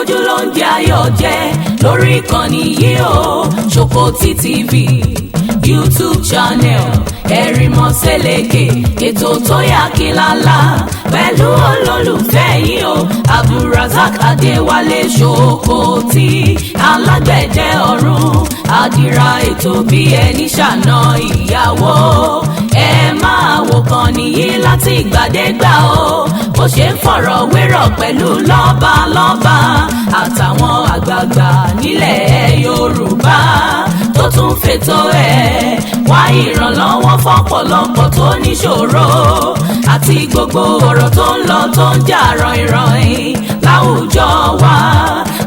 fojú ló ń jẹ ayọ̀ jẹ lórí ìkànnì yìí o Ṣòkòtì TV YouTube channel Ẹ̀rìnmọ́ Sẹ́lẹ̀kẹ̀ ètò tó yà kílálà pẹ̀lú olólùfẹ́ yìí o Abdulrasaq Adéwálé Ṣòkòtì alágbẹ̀dẹ ọ̀run àdìrà ètò bí ẹni ṣàna ìyàwó ẹ máa wò kàn nìyí láti ìgbàdégbà o bó ṣe ń fọ̀rọ̀ wérọ̀ pẹ̀lú lọ́balọ́ba àtàwọn àgbààgbà nílẹ̀ Yorùbá tó tún fètò ẹ̀ wá ìrànlọ́wọ́ fọ́pọ̀lọpọ̀ tó níṣòro àti gbogbo ọ̀rọ̀ tó ń lọ tó ń jà ràn-ìràn láwùjọ wa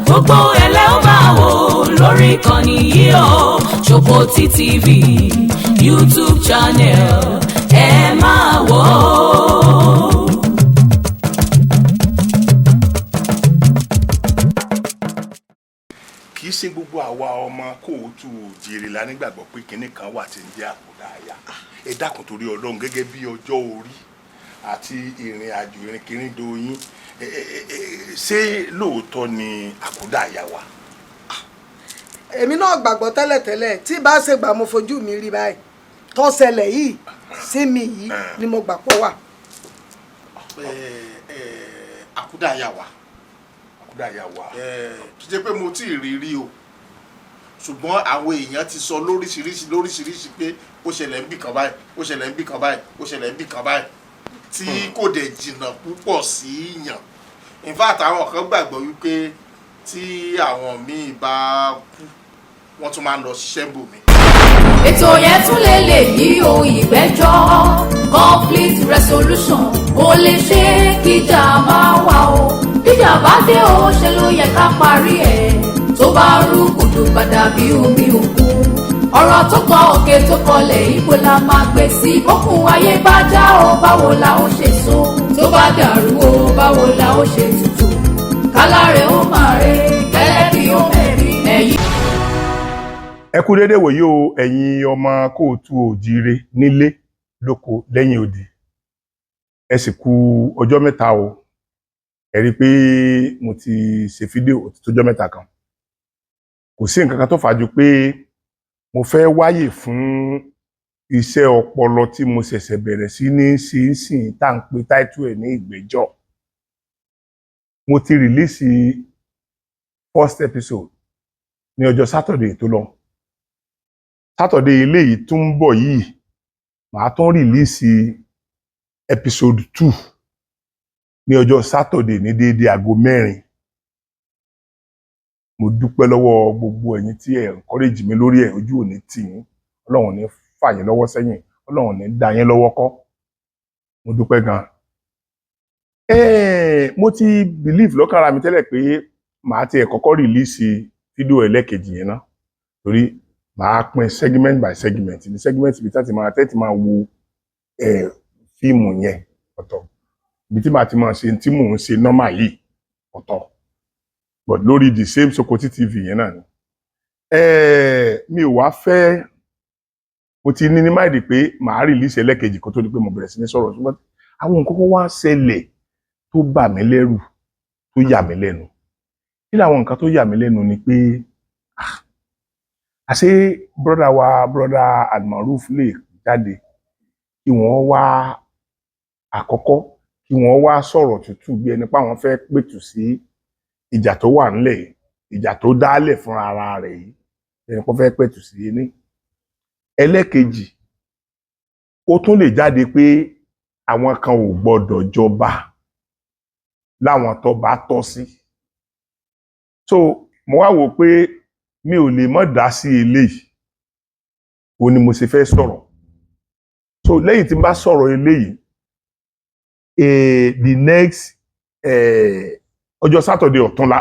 gbogbo ẹlẹ́ ó máa wò lórí ìkànnì yìí o Ṣòkòtì TV YouTube channel ẹ máa wò ó. kì í ṣe gbogbo àwa ọmọ kóòtù òjìrì la nígbàgbọ́ pé kinní kan wà tí ń jẹ́ àkúdàáyà ẹ dákun torí Ọlọ́run gẹ́gẹ́ bí ọjọ́ orí àti ìrìn àjò ìrìnkìrìndò yín ṣé lóòótọ́ ni àkúdàáyà wà. èmi náà gbàgbọ́ tẹ́lẹ̀tẹ́lẹ̀ tí bá ṣe gbà mo fojú mi rí báyìí tó ṣẹlẹ̀ yìí sí mi yìí ni mo gbà pọ̀ wà. àkúdàáyà wà. àkúdàáyà wà. tó jẹ́ pé mo tí ì rí rí o ṣùgbọ́n àwọn èèyàn ti sọ lóríṣiríṣi pé ó ṣẹlẹ̀ ń bì kan báyìí ó ṣẹlẹ̀ ń bì kan báyìí ó ṣẹlẹ̀ ń bì kan báyìí tí kò dẹ̀ jìnnà púpọ̀ sí yàn in fact àwọn kan gbàgbọ́ wípé tí àwọn míì bá kú wọ́n tún máa ń lọ ṣiṣẹ́ bòmí. ètò yẹn tún lè yí ohun ìgbẹ́jọ́ conflict resolution ó lè ṣe kíjà máa wà o bíjà bá dé o ṣe ló yẹ ká parí ẹ̀ tó bá rú kùdù padà bí omi òkun ọ̀rọ̀ tó kọ òkè tó kọlẹ̀ ibo la máa gbé sí bókun ayé bá já o báwo la ó ṣe so tó bá dàrú o báwo la ó ṣe tutù kálárẹ̀ ó máa rè kẹ́lẹ́bí ó mẹ́rin ẹ̀yìn. ẹ kú dédé wòye o ẹ̀yin ọmọ kóòtù òjìrè nílé lóko lẹ́yìn odi ẹ sì kú ọjọ́ mẹ́ta o ẹ rí i pé mo ti ṣe fídíò òtítọ́jọ́ mẹ́ta kan kò sí nǹkan kan tó fàájú pé mo fẹ́ wáyè fún iṣẹ́ ọpọlọ tí mo ṣẹ̀ṣẹ̀ bẹ̀rẹ̀ sí ní sínsìn tá à ń pe táìtù ẹ̀ ní ìgbẹ́jọ́ mo ti rìlíìsì first episode ní ọjọ́ Saturday tó lọ Saturday eléyìí tó ń bọ̀ yìí màá tún rìlíìsì episode 2 ní ọjọ́ Saturday ní déédéé aago 4. mo dúpẹ́ lọ́wọ́ gbogbo ẹ̀yin tí ẹ encourage mi lórí ẹ̀ ojú òní tì yín Ọlọ́run ní fà yín lọ́wọ́ sẹ́yìn Ọlọ́run ní dá yín lọ́wọ́ kọ́ mo dúpẹ́ gan. mo ti believe lọ́kàn ara mi tẹ́lẹ̀ pé màá ti ẹ̀ kọ́kọ́ release fídíò ẹlẹ́kejì yẹn náà torí màá pín segment by segment ní segment ibi tí máa tẹ́tí máa wo fíìmù yẹn ọ̀tọ̀ ibi tí màá ti máa ṣe tí mò ń ṣe normal yìí ọ̀tọ̀ but lórí the same Ṣòkòtì TV yẹn náà ni mi ò wá fẹ́ mo ti ní máìdì pé màá release ẹlẹ́kejì kó tó di pé mo bẹ̀rẹ̀ sí ní sọ̀rọ̀ ṣùgbọ́n àwọn nǹkan kan wá ṣẹlẹ̀ tó bà mí lẹ́rù tó yà mí lẹ́nu kí làwọn nǹkan tó yà mí lẹ́nu ni pé àṣé brọ́dà Almaroof lè jáde kí wọ́n wá àkọ́kọ́ kí wọ́n wá sọ̀rọ̀ tútù bí ẹni pé àwọn fẹ́ pẹ̀tù sí ìjà tó wà nílẹ̀ ìjà tó dálẹ̀ fún ara rẹ̀ yìí ẹni pé fẹ́ pẹ̀tù sí ní ẹlẹ́kejì ó tún lè jáde pé àwọn kan ò gbọdọ̀ jọba láwọn tó bá tọ́ sí so mo wá wò pé mi ò lè mọ̀ dá sí eléyìí ó ní mo ṣe fẹ́ sọ̀rọ̀ so lẹ́yìn tí n bá sọ̀rọ̀ eléyìí the next ọjọ́ Saturday ọ̀túnla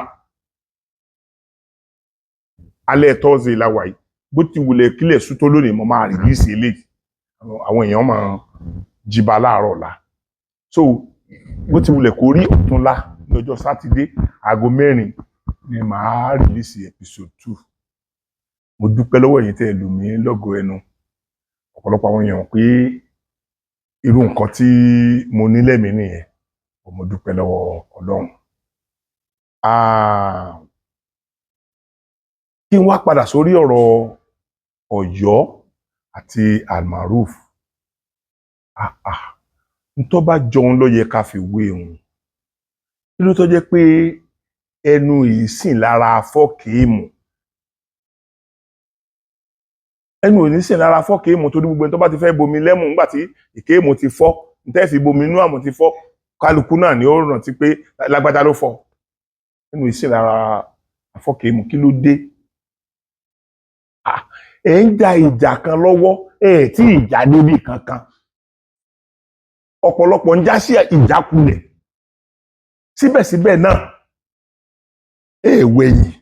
alẹ́ Thursday la wà yìí bó ti wulẹ̀ kílẹ̀ sú tó lónìí mo máa release eléyìí àwọn èèyàn máa jìbà láàárọ̀ ọ̀la so bó ti wulẹ̀ kó rí ọ̀túnla ní ọjọ́ Sátidé aago 4 ni màá release episode 2 mo dúpẹ́ lọ́wọ́ ẹ̀yin tẹ́ ẹ lù mí lọ́gọ̀ ẹnu ọ̀pọ̀lọpọ̀ àwọn èèyàn pé irú nǹkan tí mo ní lẹ́mìí nìyẹn mo dúpẹ́ lọ́wọ́ Ọlọ́run kí n wá padà sórí ọ̀rọ̀ Ọ̀yọ́ àti Almaroof. N tó bá jọun ló yẹ ká fi wé òun. Kí ló tó jẹ́ pé ẹnu ìsìn lára fọ́ọ̀kìmù. Ẹnu ìsìn lára fọ́ọ̀kìmù torí gbogbo ẹni tó bá ti fẹ́ bomi lẹ́mù nígbà tí ìkéèmù ti fọ́, ntẹ́ fi bomi inú àmù ti fọ́, kálukú náà ni ó rántí pé lágbájá ló fọ́. Ẹnu ìsìn lára fọ́ọ̀kìmù kí ló dé? Ẹ ń ja ìjà kan lọ́wọ́, tí ìjà débi kankan. Ọ̀pọ̀lọpọ̀ ń já sí ìjákulẹ̀. Síbẹ̀síbẹ̀ náà, wẹ̀yìn.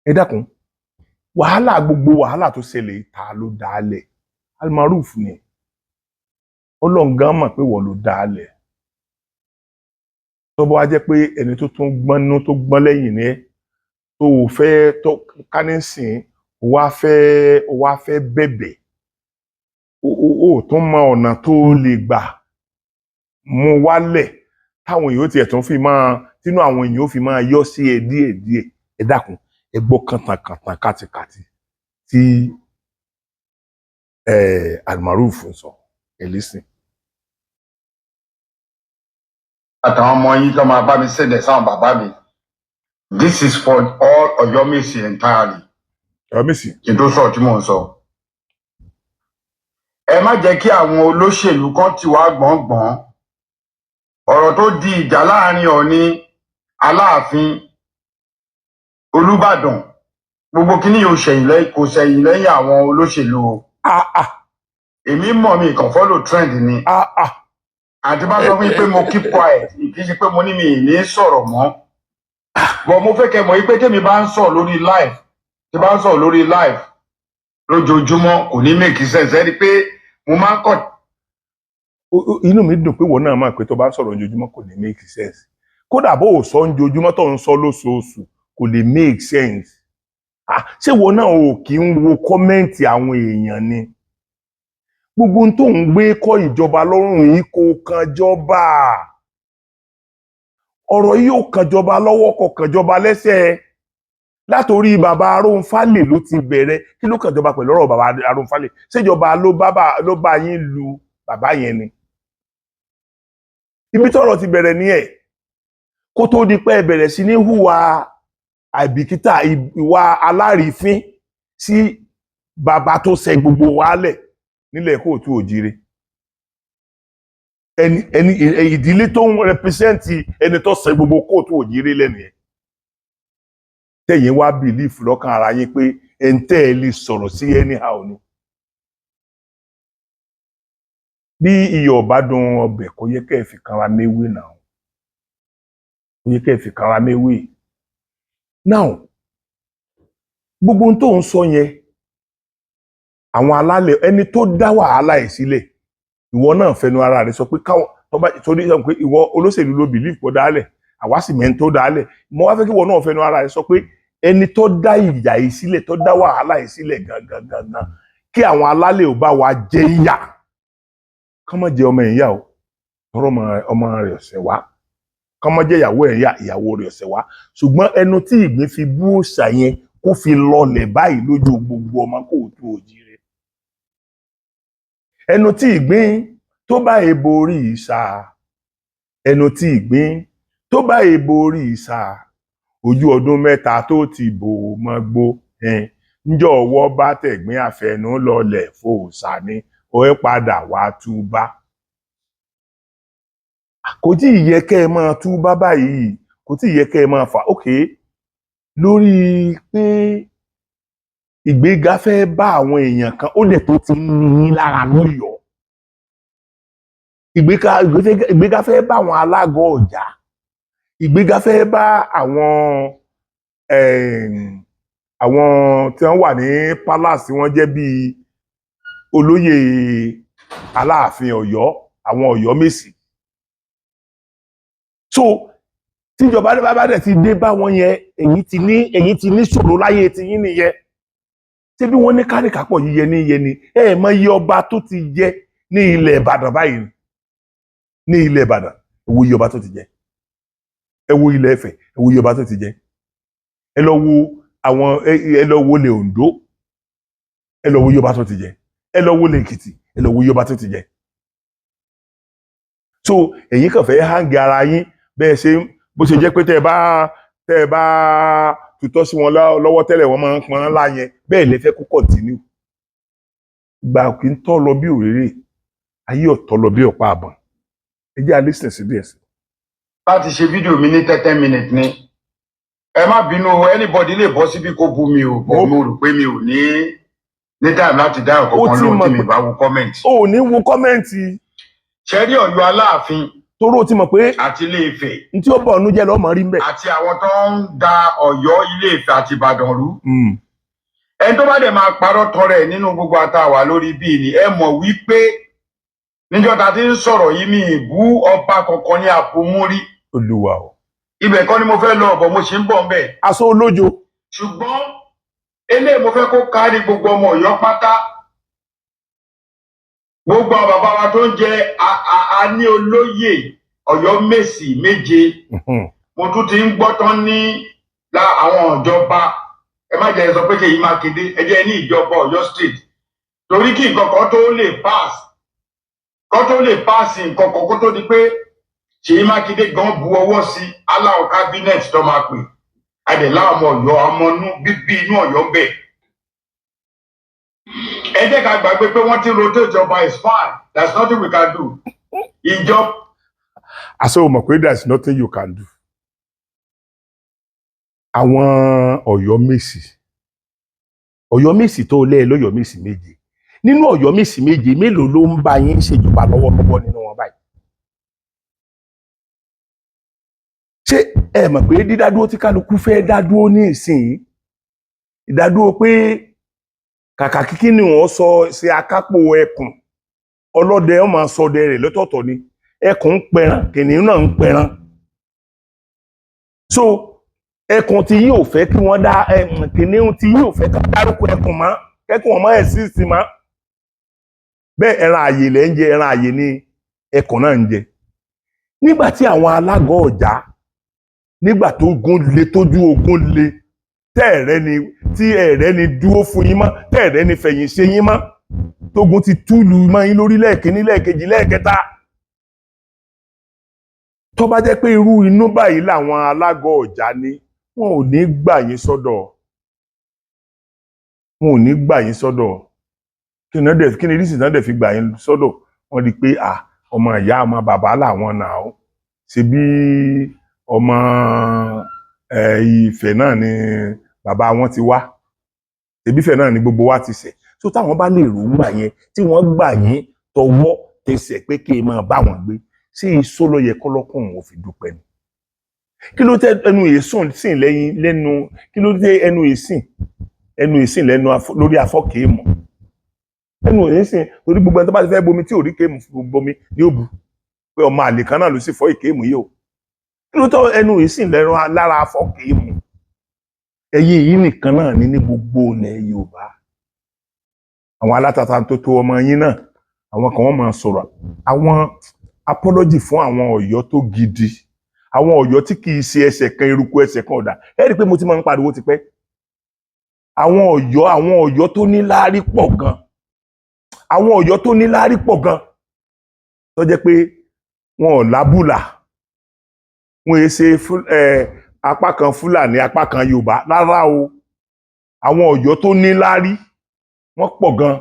Ẹ dákun, gbogbo wàhálà tó ṣẹlẹ̀ ìta ló dálẹ̀. Almaroof ni. Ọlọ́run gan mọ̀ pé wọ́n ló dálẹ̀. Tó bá wá jẹ́ pé ẹni tó tún gbọ́nú tó gbọ́n lẹ́yìn ni tó fẹ́ tó kánísìn wá fẹ́ bẹ̀bẹ̀. Ó tún mọ ọ̀nà tó lè gbà mú wálẹ̀ táwọn èèyàn tiẹ̀ tún fi máa tínú àwọn èèyàn ó fi máa yọ́ sí ẹ díẹ̀díẹ̀. Ẹ dákun, ẹ gbọ́ kàntànkàntàn kàtìkàtì tí Almaroof ń sọ. Ẹ listen. Àtàwọn ọmọ yín tó máa bá mi sẹ́dẹ̀ sáwọn bàbá mi. This is for all Ọ̀yọ́mèsì entirely. Ọ̀yọ́mèsì. Kí n tó sọ tí mò ń sọ. Ẹ má jẹ́ kí àwọn olóṣèlú kan ti wá gbọ̀ngbọ̀n. Ọ̀rọ̀ tó di ìjà láàrin Ọọ̀ni, Aláàfin, Olúbàdàn, gbogbo kíní kò ṣẹ̀yìn lẹ́yìn àwọn olóṣèlú o. Èmi mọ̀ mi kàn follow trend ni. Àti bá sọ fún mi pé mo keep quiet, kì í ṣe pé mo ní mi ní sọ̀rọ̀ mọ́. Bọ̀ mo fẹ́ kẹ́ mọ̀ pé tèmi bá ń sọ̀rọ̀ lórí live, tí bá ń sọ̀rọ̀ lórí live lójoojúmọ́ kò ní make sense. Ẹ rí pé mo máa ń kọ̀. Inú mi dùn pé wọ́n náà máa pé tó bá ń sọ̀rọ̀ ojoojúmọ́ kò ní make sense. Kódà bó o sọ ojoojúmọ́ tó ń sọ lóṣooṣù kò lè make sense. Ṣé wọ́n náà ò kí ń wo kọ́mẹ́ǹtì àwọn èèyàn ni? Gbogbo tó ń gbé kọ́ ìjọba lọ́rùn yìí kò kànjọba. Ọ̀rọ̀ yìí ò kànjọba lọ́wọ́ kò kànjọba lẹ́sẹ̀. Látorí bàbá Arónfálè ló ti bẹ̀rẹ̀. Kí ló kànjọba pẹ̀lú ọ̀rọ̀ bàbá Arónfálè? Ṣèjọba ló bá yín lu bàbá yẹn ni? Ibi tọ́rọ̀ ti bẹ̀rẹ̀ ní ẹ̀. Kó tó di pé ẹ bẹ̀rẹ̀ sí ní hùwà àìbìkítà ìwà alárìífín sí bàbá tó ṣẹ gbogbo wálẹ̀ nílẹ̀ Kóòtù Òjíire. Ìdílé tó ń rẹpísẹ́ǹtì ẹni tó ṣẹ gbogbo Kóòtù Òjíire lẹ́nu ẹ̀. Tẹ̀yìn wá bìlífù lọ́kàn ara yín pé ẹ̀ǹtẹ́ ẹ lè sọ̀rọ̀ sí anyhow ni. Bí iyọ̀ bá dùn ọbẹ̀ kò yẹ kẹ́ ẹ fi kanra méwé náà. Kò yẹ kẹ́ ẹ fi kanra méwé. Now, gbogbo ohun tó ń sọ yẹn, àwọn alálẹ̀ ẹni tó dá wàhálà ẹ̀ sílẹ̀, ìwọ náà fẹnu ara rẹ̀ sọ pé káwọn tó bá torí sọ pé ìwọ olóṣèlú ló bìlífù kó dálẹ̀, àwa sì mẹ́ni tó dálẹ̀. Mo wá fẹ́ kí ìwọ náà fẹnu ara rẹ̀ sọ pé ẹni tó dá ìjà yìí sílẹ̀, tó dá wàhálà yìí sílẹ̀ gangan kí àwọn alálẹ̀ ò bá wa jẹ ìyà. Kán má jẹ ọmọ ìyá o, tọrọ ọmọ rẹ̀ ọ̀sẹ̀ wá. Kán má jẹ ìyàwó ẹ̀ yá, ìyàwó rẹ̀ ọ̀sẹ̀ wá. Ṣùgbọ́n ẹnu tí ìgbín fi bú òòṣà yẹn kó fi lọlẹ̀ báyìí lójú gbogbo ọmọ Kóòtù Òjíire. Ẹnu tí ìgbín tó bá èèbò orí ìṣà, ẹnu tí ìgbín tó bá èèbò orí ìṣà, ojú ọdún mẹ́ta tó ti bò mọ́ gbó, ńjọ́ ọwọ́ bá tẹ̀gbín àfẹnú lọlẹ̀ fòòṣà ni ó padà wá túbá. Kò tí ì yẹ kẹ́ ẹ máa túbá báyìí, kò tí ì yẹ kẹ́ ẹ máa fà ókè lórí pé ìgbéga fẹ́ bá àwọn èèyàn kan ó lè tó ti ní lára lọ́yọ̀ọ́. Ìgbéga fẹ́ bá àwọn alágọ̀ ọjà, ìgbéga fẹ́ bá àwọn tí wọ́n wà ní palace tí wọ́n jẹ́ bíi olóyè Aláàfin Ọ̀yọ́, àwọn Ọ̀yọ́mèsì. So tíjọba ní bàbá dẹ̀ ti dé bá wọn yẹn, èyí ti ní ṣòro láyé ti yín nìyẹn. Ṣé bí wọ́n ní kárìkápọ̀ yíyẹ ní iye ni mọ iye ọba tó ti jẹ ní ilẹ̀ Ìbàdàn báyìí, ní ilẹ̀ Ìbàdàn owó iye ọba tó ti jẹ. ẹ wo ilẹ̀ Ifẹ̀, ẹ wo iye ọba tó ti jẹ, ẹ lọ wo àwọn ẹ lọ wo ilẹ̀ Oǹdó, ẹ lọ wo iye ọba tó ti jẹ, ẹ lọ wo ilẹ̀ Èkìtì, ẹ lọ wo iye ọba tó ti jẹ. So ẹ̀yin kàn fẹ́ hang ara yín bẹ́ẹ̀ ṣe bó ṣe jẹ́ pé tẹ́ ẹ bá tutọ́ sí wọn lọ́wọ́ tẹ́lẹ̀ wọ́n máa ń pọn ńlá yẹn bẹ́ẹ̀ lè fẹ́ kó continue. Gbà kí n tọ́ lọ bí òréré ayé ọ̀tọ̀ lọ bí ọ̀pá àbọ̀n. Ẹ jẹ́ alísìn sí díẹ̀ sí. Láti ṣe fídíò mi ní 30 minutes ni ẹ má bínú anybody lè bọ́ síbí kó bú mi o bọ́ mo rò pé mi ò ní time láti dá ọ̀kọ̀ọ̀kan lóhùn tí mi bá wo kọ́mẹ̀ntì. O ò ní wo kọ́mẹ̀ntì. Ṣé rí Ọ̀yọ́ Aláàfin toró ti mọ̀ pé àti Ilé Ifẹ̀ n tí ó bọ̀ ọ̀nú jẹ́ lọ́mọ rí ń bẹ̀. àti àwọn tó ń da Ọ̀yọ́, Ilé Ifẹ̀ àti Ìbàdàn rú. Ẹni tó bá dẹ̀ máa parọ́ tọrẹ nínú gbogbo àtàwà lórí bíi ni ẹ mọ̀ wípé níjọ́ ta ti ń sọ̀rọ̀ yìí mi ìbú ọba kankan ní àpòmórí. Olúwa o. Ibẹ̀ kọ́ ni mo fẹ́ lọ ọ̀bọ̀ mo ṣe ń bọ̀ ńbẹ̀. Aṣọ olójo. Ṣùgbọ́n eléyìí mo fẹ́ kó kárí gbogbo ọmọ Ọ̀yọ́ pátá. Gbogbo àwọn bàbá wa tó ń jẹ a ní olóyè Ọ̀yọ́ Mèsì méje. Mo tún ti ń gbọ́ tán ní àwọn ìjọba ẹ má jẹ́ sọ pé Ṣèyí Mákindé ẹ jẹ́ ní ìjọba Ọ̀yọ́ state torí kí nǹkan kan tó lè pass nǹkan kan kó tó di pé Ṣèyí Mákindé gan bu ọwọ́ sí aláwọ̀ cabinet tó máa pè adẹ̀lá ọmọ Ọ̀yọ́ ọmọ bíbí inú Ọ̀yọ́ ń bẹ̀. Ẹ jẹ́ ká gbàgbé pé wọ́n ti rotate ìjọba is fine, there's nothing we can do. Àṣọ mọ̀ pé there's nothing you can do. Àwọn Ọ̀yọ́ Mèsì tó lẹ́ẹ̀ lọ́yọ́ Mèsì méje nínú Ọ̀yọ́ Mèsì méje mélòó ló ń bá yín ṣèjọba lọ́wọ́lọ́wọ́ nínú wọn báyìí. Ṣé ẹ mọ̀ pé dídádúró tí kálukú fẹ́ dádúró ní ìsìn ìdádúró pé kàkà kíkí ni wọ́n sọ ṣe akápò ẹkùn ọlọ́dẹ ó máa ṣọdẹ rẹ̀ lọ́tọ̀ọ̀tọ̀ ni ẹkùn ń pẹran kìnìún náà ń pẹran. So ẹkùn tí yóò fẹ́ kí wọ́n dá kìnìún tí yóò fẹ́ ká dárúkọ ẹkùn mọ́ kẹ́kùn ọmọ ẹ̀ sí sí mọ́. Bẹ́ẹ̀ ẹran àyè lẹ́ ń jẹ ẹran àyè ni ẹkùn náà ń jẹ. Nígbà tí àwọn alágọ̀ ọ̀já nígbà tó ogun le tójú ogun le tí ẹ̀rẹ́ ni dúró fún yín mọ́ tẹ́ẹ̀rẹ́ ni fẹ̀yìn ṣe yín mọ́ tógun ti túlù mọ́ yín lórí lẹ́ẹ̀kíní lẹ́ẹ̀kejì lẹ́ẹ̀kẹta. Tó bá jẹ́ pé irú inú báyìí làwọn alágọ̀ ọ̀já ní wọn ò ní gbà yín sọ́dọ̀ kí ni rísì náà dẹ̀ fi gbà yín sọ́dọ̀ wọ́n rí pé ọmọ ìyá ọmọ bàbá làwọn náà ó ṣe bí ọmọ Ifẹ̀ náà ni bàbá wọn ti wá ṣebí Ifẹ̀ náà ni gbogbo wa ti ṣẹ̀ so táwọn bá lè rò gbà yẹn tí wọ́n gbà yín tọwọ́ tẹsẹ̀ pé kí ẹ máa bá wọn gbé sí iṣó ló yẹ kọ́lọ́kùn ò fi dúpẹ́ ni. Kí ló tẹ ẹnu èsùn sìn lẹ́nu kí ló tẹ ẹnu èsìn lẹ́nu lórí afọ́kèémọ̀ ẹnu èsìn torí gbogbo ẹni tó bá ti fẹ́ bomi tí ò rí kéèmù bomi ní òbu pé ọmọ àlè kan náà ló sì fọ́ ìkéèmù yìí o kí ló tọ ẹnu èsìn lẹ́nu lára afọ́kèémù ẹ̀yin yìí nìkan náà ní gbogbo ilẹ̀ Yorùbá àwọn alátata tó tó ọmọ yín náà àwọn kan wọ́n máa sọ̀rọ̀ àwọn apology fún àwọn Ọ̀yọ́ tó gidi àwọn Ọ̀yọ́ tí kì í ṣe ẹsẹ̀ kan eruku ẹsẹ̀ kan ọ̀dà ẹ rí i pé mo ti máa ń pariwo tipẹ́ àwọn Ọ̀yọ́ tó ní láárí pọ̀ gan àwọn Ọ̀yọ́ tó ní láárí pọ̀ gan tó jẹ́ pé wọn ò lábùlà wọn è ṣe apá kan Fúlàní apá kan Yorùbá rárá o àwọn Ọ̀yọ́ tó ní láárí wọ́n pọ̀ gan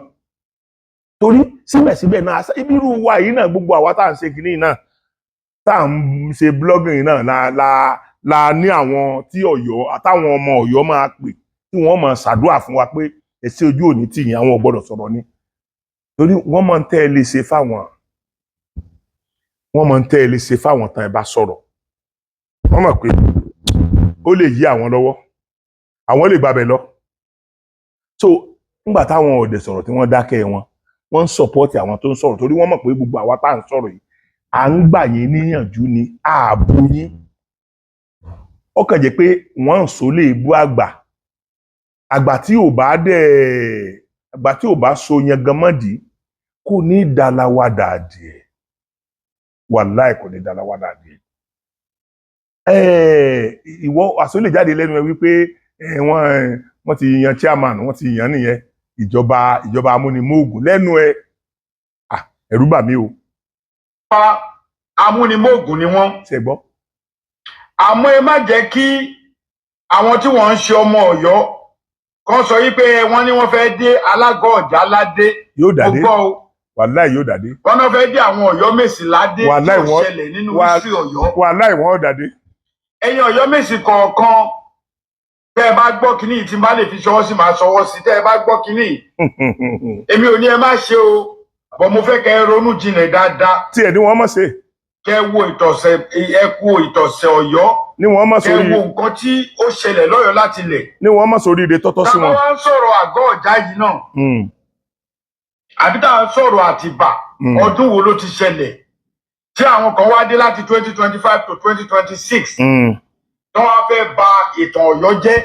torí síbẹ̀síbẹ̀ náà ibi irú wa yìí náà gbogbo àwa tá à ń ṣe kìíní náà tá à ń ṣe blogging náà la ní àwọn tí Ọ̀yọ́ àtàwọn ọmọ Ọ̀yọ́ máa pè tí wọ́n máa ṣàdúrà fún wa pé ẹsẹ̀ ojú òní tì yín àwọn ò gbọ́dọ̀ sọ̀rọ̀ ni torí wọ́n máa ń tẹ́ ẹ lè ṣe fáwọn tán ẹ bá sọ̀rọ̀ wọ́n mọ̀ pé ó lè yí àwọn lọ́wọ́ àwọn lè gbàbẹ̀ lọ so nígbà táwọn ọ̀dẹ̀ sọ̀rọ̀ tí wọ́n dákẹ́ wọ́n ń support àwọn tó ń sọ̀rọ̀ torí wọ́n mọ̀ pé gbogbo àwa tá à ń sọ̀rọ̀ yìí à ń gbà yín níyànjú ni ààbò yín ó kàn jẹ́ pé wọ́n ń sọ lè bú àgbà tí ò bá so yẹn gan mọ́dì kò ní dalawadà adìẹ wàláì kò ní dalawadà adìẹ ìwọ àsọlé jáde lẹ́nu ẹ wípé wọ́n ti yan chairman, wọ́n ti yan nìyẹn ìjọba amúnimóògùn lẹ́nu ẹ. Ẹ̀rù bà mí o. Amúnimóògùn ni wọ́n. Ṣé gbọ́? Àmọ́ ẹ má jẹ́ kí àwọn tí wọ́n ń ṣe ọmọ Ọ̀yọ́ kan sọ wípé wọ́n ní wọ́n fẹ́ dé Alágọ̀ Ọ̀jà ládé. Yóò dàdé. Wàláì yóò dàdé. Wọ́n náà fẹ́ dé àwọn Ọ̀yọ́ Mèsì ládé tí ó ṣẹlẹ̀ nínú ìsí Ọ̀yọ́. Wàláì wọ́n dàdé. Ẹ̀yin Ọ̀yọ́ Mèsì kọ̀ọ̀kan tẹ́ ẹ bá gbọ́ kínní tí n bá lè fi ṣọwọ́ sí máa ṣọwọ́ sí, tẹ́ ẹ bá gbọ́ kínní. Èmi ò ní ẹ má ṣe o, bọ̀ mo fẹ́ kẹ́ ẹ ronú jinlẹ̀ dáadáa. Tí ẹ̀ ní wọ́n mọ̀ ṣe. Kẹ́ wo ìtọ̀sẹ̀ Ọ̀yọ́. Ní wọ́n mọ̀ sórí. Kẹ́ wo nǹkan tí ó ṣẹlẹ̀ lọ́yọ̀ láti lẹ̀. Ní wọ́n mọ̀ sórí ire tọ́tọ́ sí wọn. Táwọn wá ń sọ̀rọ̀ Àgọ́ Ọ̀jà yìí náà. Àbí táwọn sọ̀rọ̀ Àtìbà ọdún wo ló ti ṣẹlẹ̀ tí àwọn kan wá dé láti 2025 to 2026 tí wọ́n fẹ́ bà ìtàn Ọ̀yọ́ jẹ́.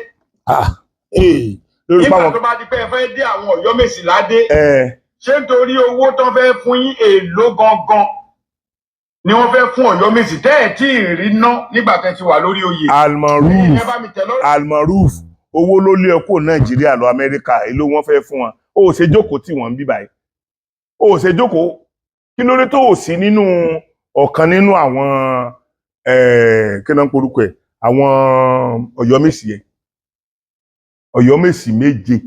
Nígbà tó bá di pé ẹ fẹ́ dé àwọn Ọ̀yọ́ Mèsì ládé, ṣé nítorí owó tó fẹ́ fún yín èlò gangan ni wọ́n fẹ́ fún Ọ̀yọ́ Mèsì tẹ́ ẹ̀ tí ì rí ná nígbà tẹ́ ti wà lórí oyè? Almaroof owó ló lé ọkọ Nàìjíríà lọ Amẹ́ríkà, èló wọ́n fẹ́ fún wọn. Ó ṣe jókòó tí wọ́n ń bí báyìí. Ó ṣe jókòó kí ló dé tó ò sí nínú ọ̀kan nínú àwọn kí náà ń porúkọ ẹ̀, àwọn Ọ̀yọ́ Mèsì yẹn. Ọ̀yọ́ Mèsì 7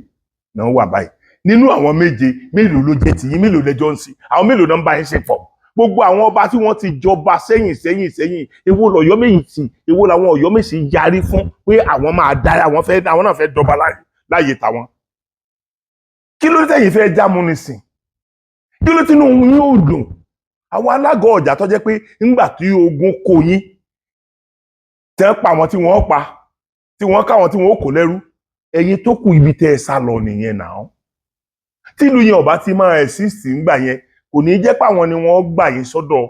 náà wà báyìí. Nínú àwọn 7 mélòó ló jẹ́ tiyín, mélòó lẹ́jọ́ ń sí, àwọn mélòó náà ń bá yín ṣe pọ̀. Gbogbo àwọn ọba tí wọ́n ti jọba sẹ́yìn èwo l'Ọ̀yọ́ Mèsì, èwo làwọn Ọ̀yọ́ Mèsì yarí fún pé àwọn máa dára, àwọn náà fẹ́ dọba láyé tàwọn. Kí ló tẹ̀yìn fẹ́ jámú nísìn? Kí ló tínú yín ò dùn? Àwọn Alágọ̀ Ọ̀jà tó jẹ́ pé ńgbà tí ogun kó yín tẹ́ pa àwọn tí wọ́n pa, tí wọ́n káwọn tí wọ́n kò lẹ́rú, ẹ̀yin tó kù ibi tẹ́ ẹ sá lọ nìyẹn náà. Tí ìlú yẹn ọba ti máa exist ńgbà yẹn, kò ní jẹ́ páwọn ni wọ́n gbà yín sọ́dọ̀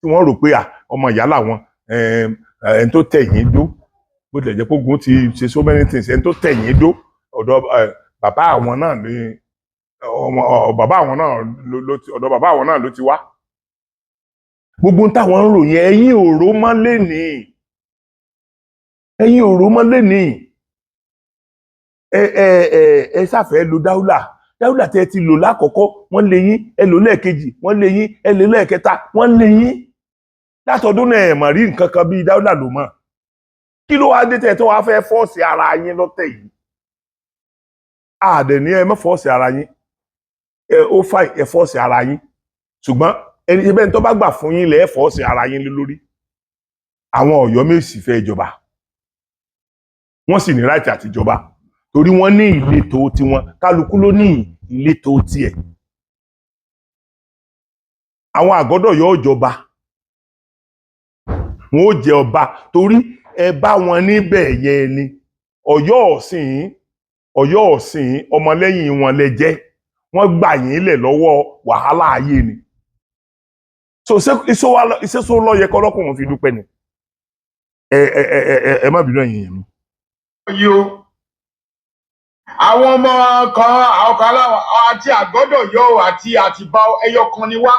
tí wọ́n rò pé ọmọ ìyá làwọn, ẹni tó tẹ̀ yín dó, bó tilẹ̀ jẹ́ pé ogun ti ṣe so many things, ẹni tó tẹ̀ yín dó ọ̀dọ̀ bàbá àwọn náà ní ọ̀dọ̀ bàbá àwọn náà ló ti wá. Gbogbo táwọn ń ròyìn ẹ̀yin òró mọ́ lénìí, ẹ̀yin òró mọ́ lénìí. Ẹ ṣàfẹ́ lo dáúlà tẹ́ ti lò lákọ̀ọ́kọ́ wọ́n lé yín, ẹ lò lẹ́ẹ̀kejì wọ́n lé yín, ẹ lò lẹ́ẹ̀kẹta wọ́n lé yín. Látọdún náà ẹ mà rí nǹkan kan bíi dáúlà lò mọ́. Kí ló wá dé tẹ́ tó wá fẹ́ fọ́ọ̀sì ara yín lọ́tẹ̀ yìí? Àdẹ̀ ní ẹ má fọ́ọ̀sì ara yín, ó fà ẹ fọ́ọ̀sì ara yín, ṣùgbọ́n ẹni bẹ́ẹ̀ tó bá gbà fún yín lẹ́ fọ́ọ̀sì ara yín lórí. Àwọn Ọ̀yọ́ Mèsì fẹ́ jọba, wọ́n sì ní ráìtì àti jọba torí wọ́n ní ìletò tiwọn, kálukú ló ní ìletò tiẹ̀. Àwọn Àgọ́dọ̀ yóò jọba, wọn ó jẹ ọba torí ẹ bá wọn níbẹ̀ yẹn ni. Ọ̀yọ́ ọ̀sìn ọmọlẹ́yìn wọn lẹ jẹ́, wọ́n gbà yín lẹ̀ lọ́wọ́ wàhálà ayé ni. So ìṣẹ́só lọ yẹ kọ́lọ́kùnrin fi dúpẹ́ ni. Ẹ má bínú ẹ̀yin mi. Àwọn ọmọ kan aláwọ̀ àti Àgọ́dọ̀ yóò àti Àtìbà ẹyọ kan ni wá.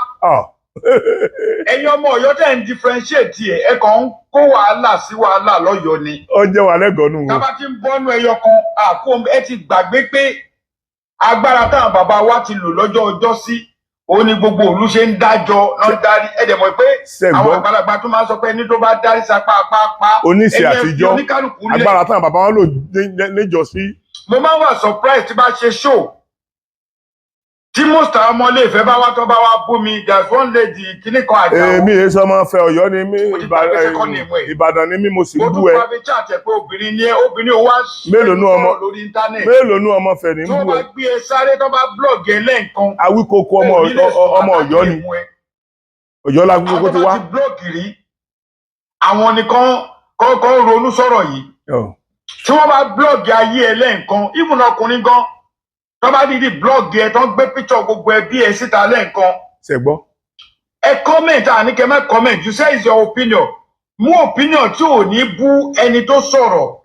Ẹ̀yin ọmọ Ọ̀yọ́ tẹ̀ ń differentiate ẹ̀ kàn ń kó wàhálà sí wàhálà lọ́yọ̀ ni. Ó jẹ́ wà lẹ́gọ̀ọ́nù. Tábà ti ń bọ́nú ẹyọ kan ẹ ti gbàgbé pé agbára táwọn bàbá wa ti lò lọ́jọ́ ọjọ́ sí òun ni gbogbo òlu ṣe ń dájọ́ náà darí. Ẹ dẹ̀ mọ̀ pé àwọn àgbàlagbà tó máa ń sọ pé ẹni tó bá darí sapá apá oníṣẹ́ àtijọ́ agbára táwọn bàbá wọn lò níjọ sí. Mo máa ń wà surprise tí bá ṣe show tí most àwọn ọmọ ilé ìfẹ́ bá wá tó bá wá bú mi, there's one lady kíní kan àjà. Èmi èso máa ń fẹ́ Ọ̀yọ́ ni mí, Ìbàdàn ni mí, mo sì bú ẹ. Mo tún private chat ẹ pé obìnrin ni obìnrin ò wá lórí internet. Mélòó nú ọmọ fẹ́ ní bú ẹ. Tó bá gbé ẹ sáré tó bá blog ẹ lẹ́ǹkan. Awíkoko ọmọ Ọ̀yọ́ ni. Ọ̀yọ́ la gbogbo ti wá. Àwọn tó bá ti blog rí, àwọn nìkan kọ́ ronú sọ̀rọ̀ yìí. Tí wọ́n bá blog ayé ẹ lẹ́ǹkan, even ọkùnrin gan, tó bá dìdí blog ẹ tó ń gbé picture gbogbo ẹbí ẹ síta lẹ́ǹkan. Ṣé gbọ́? Ẹ comment àní kẹ́ má comment, you say it's your opinion. Mú opinion tí ò ní bú ẹni tó sọ̀rọ̀,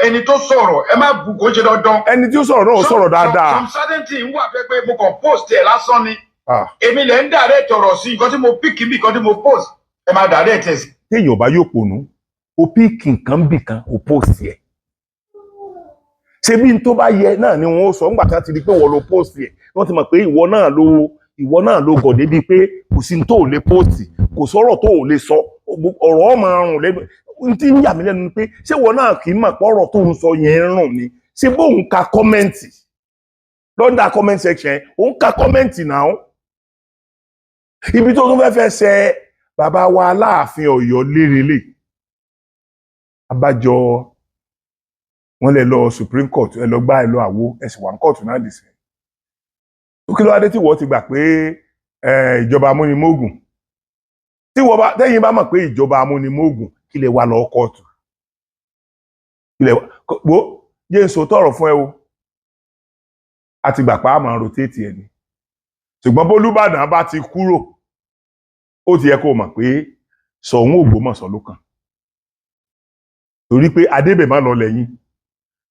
ẹ má bú kó ṣe dandan. Ẹni tí ó sọ̀rọ̀ náà ó sọ̀rọ̀ dáadáa. Some certain thing wà pé mo kàn post ẹ̀ lásán ni. Èmi lẹ̀ ń direct ọ̀rọ̀ sí nǹkan tí mo pick bí nǹkan tí mo post, ẹ má direct ẹ̀ sí. Téèyàn bá yóò pònú, o píìkì nǹkan bì kan o post ẹ̀ ṣe bí n tó bá yẹ náà ni wọ́n sọ nígbà tí wọ́n ti di pé wọ́n lo post ẹ̀ wọ́n ti mọ̀ pé ìwọ náà ló gọ̀ débi pé kò sí tó ò lè post kò sọ̀rọ̀ tó ò lè sọ ọ̀rọ̀ ọmọ ọrùn lẹ́nu n tí ń yà mí lẹ́nu pé ṣé ìwọ náà kì í mọ̀ pé ọ̀rọ̀ tó ń sọ yẹn ń rùn ni ṣé bóun ka kọ́mẹ́ǹtì lọ́dà comment section òun ka kọ́mẹ́ǹtì náà ibi tó tún fẹ́ ṣe bàbá wa Aláàfin Ọ̀yọ́ lérelé abájọ wọ́n lè lọ Supreme Court ẹ lọ gbá ẹ lọ àwo ẹ sì wà ní kóòtù náà dìsẹ tó kí ló wá dé tí wọ́n ti gbà pé ìjọba amúnimóògùn tí wọ́n bá tẹ́yìn bá mọ̀ pé ìjọba amúnimóògùn kí lè wá lọ kóòtù kí lè wá yé ń sọ tọrọ fún ẹ o àti gbà pa àmọ́ rotate ẹ ni ṣùgbọ́n bólúbàdàn bá ti kúrò ó ti yẹ kó mọ̀ pé Ṣọ̀ún Ògbómọ̀ṣọ́ ló kàn torí pé adébẹ̀ má lọ lẹ́yìn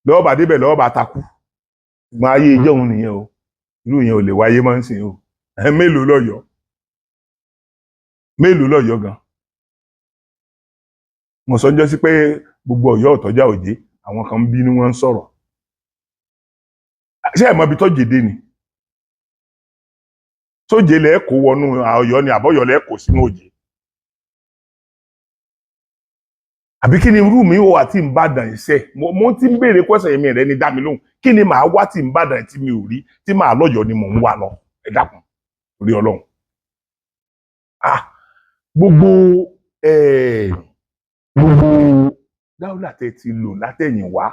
lọ́wọ́ bá débẹ̀ lọ́wọ́ bá takú ṣùgbọ́n ayé ìjọ́un nìyẹn o irú yẹn ò lè wáyé máa ń sìn o mélòó lọ́yọ́ gan mo sọjọ́ sí pé gbogbo Ọ̀yọ́ ọ̀tọ́jà òjé àwọn kan ń bínú wọn ń sọ̀rọ̀ ṣé ẹ̀ mọ̀ ibi tó jèdè ni sóje lẹ́ẹ̀kọ́ wọnú Ọ̀yọ́ ni àbọ̀yọ́ lẹ́ẹ̀kọ́ sínú òjé àbí kí ni irú mi wà tí ń bàdàn iṣẹ́ mo ti ń béèrè kwẹ́sàn yẹn rẹ ní dá mi lóhùn kí ni màá wá tí ń bàdàn tí mi ò rí tí màá lọ́yọ̀ọ́ ni mò ń wà lọ ẹ dákun orí Ọlọ́run gbogbo dáúlà tẹ ti lò látẹ̀yìn wá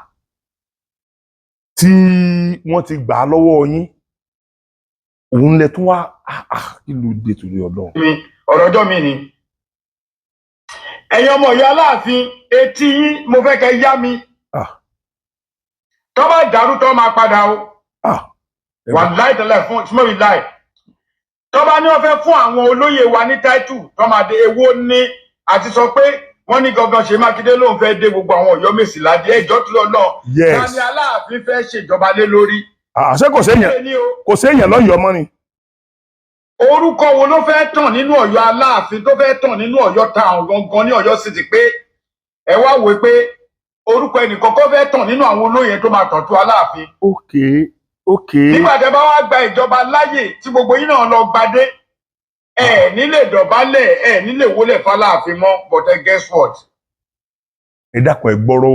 tí wọ́n ti gbà á lọ́wọ́ yín òun lẹ tún wá kí ló dé torí Ọlọ́run. ọ̀rọ̀ ọjọ́ mi ni ẹ̀yin ọmọ Ọ̀yọ́ Aláàfin etí yín mo fẹ́ kẹ́ yá mi tó bá dàrú tó máa padà o wà láì tẹ́lẹ̀ fún ìsúnmọ́ láì tó bá ní wọ́n fẹ́ fún àwọn olóyè wa ní táìtù tó máa dé èwo ní àti sọ pé wọ́n ní gangan Ṣèyí Mákindé ló ń fẹ́ dé gbogbo àwọn Ọ̀yọ́ Mèsì ládé ẹjọ́ tó lọ náà ta ni Aláàfin fẹ́ ṣèjọba lé lórí. àṣẹ kò séèyàn lọ́yọ̀ọ́ mọ́ ni. orúkọ wo ló fẹ́ tàn nínú Ọ̀yọ́ Aláàfin tó fẹ́ tàn nínú Ọ̀yọ́ town gangan ní Ọ̀yọ́ City pé ẹ wá wò pé orúkọ ẹnìkan kọ́ fẹ́ tàn nínú àwọn olóyè tó máa tàn tó Aláàfin. ok. nígbà tẹ́ bá wá gba ìjọba láyè tí gbogbo yín náà lọ gbadé ẹ nílé dọ̀bálẹ̀ ẹ nílé wólẹ̀ f'Aláàfin mọ́ but guess what. ẹ dákun ẹ gbọ́rọ̀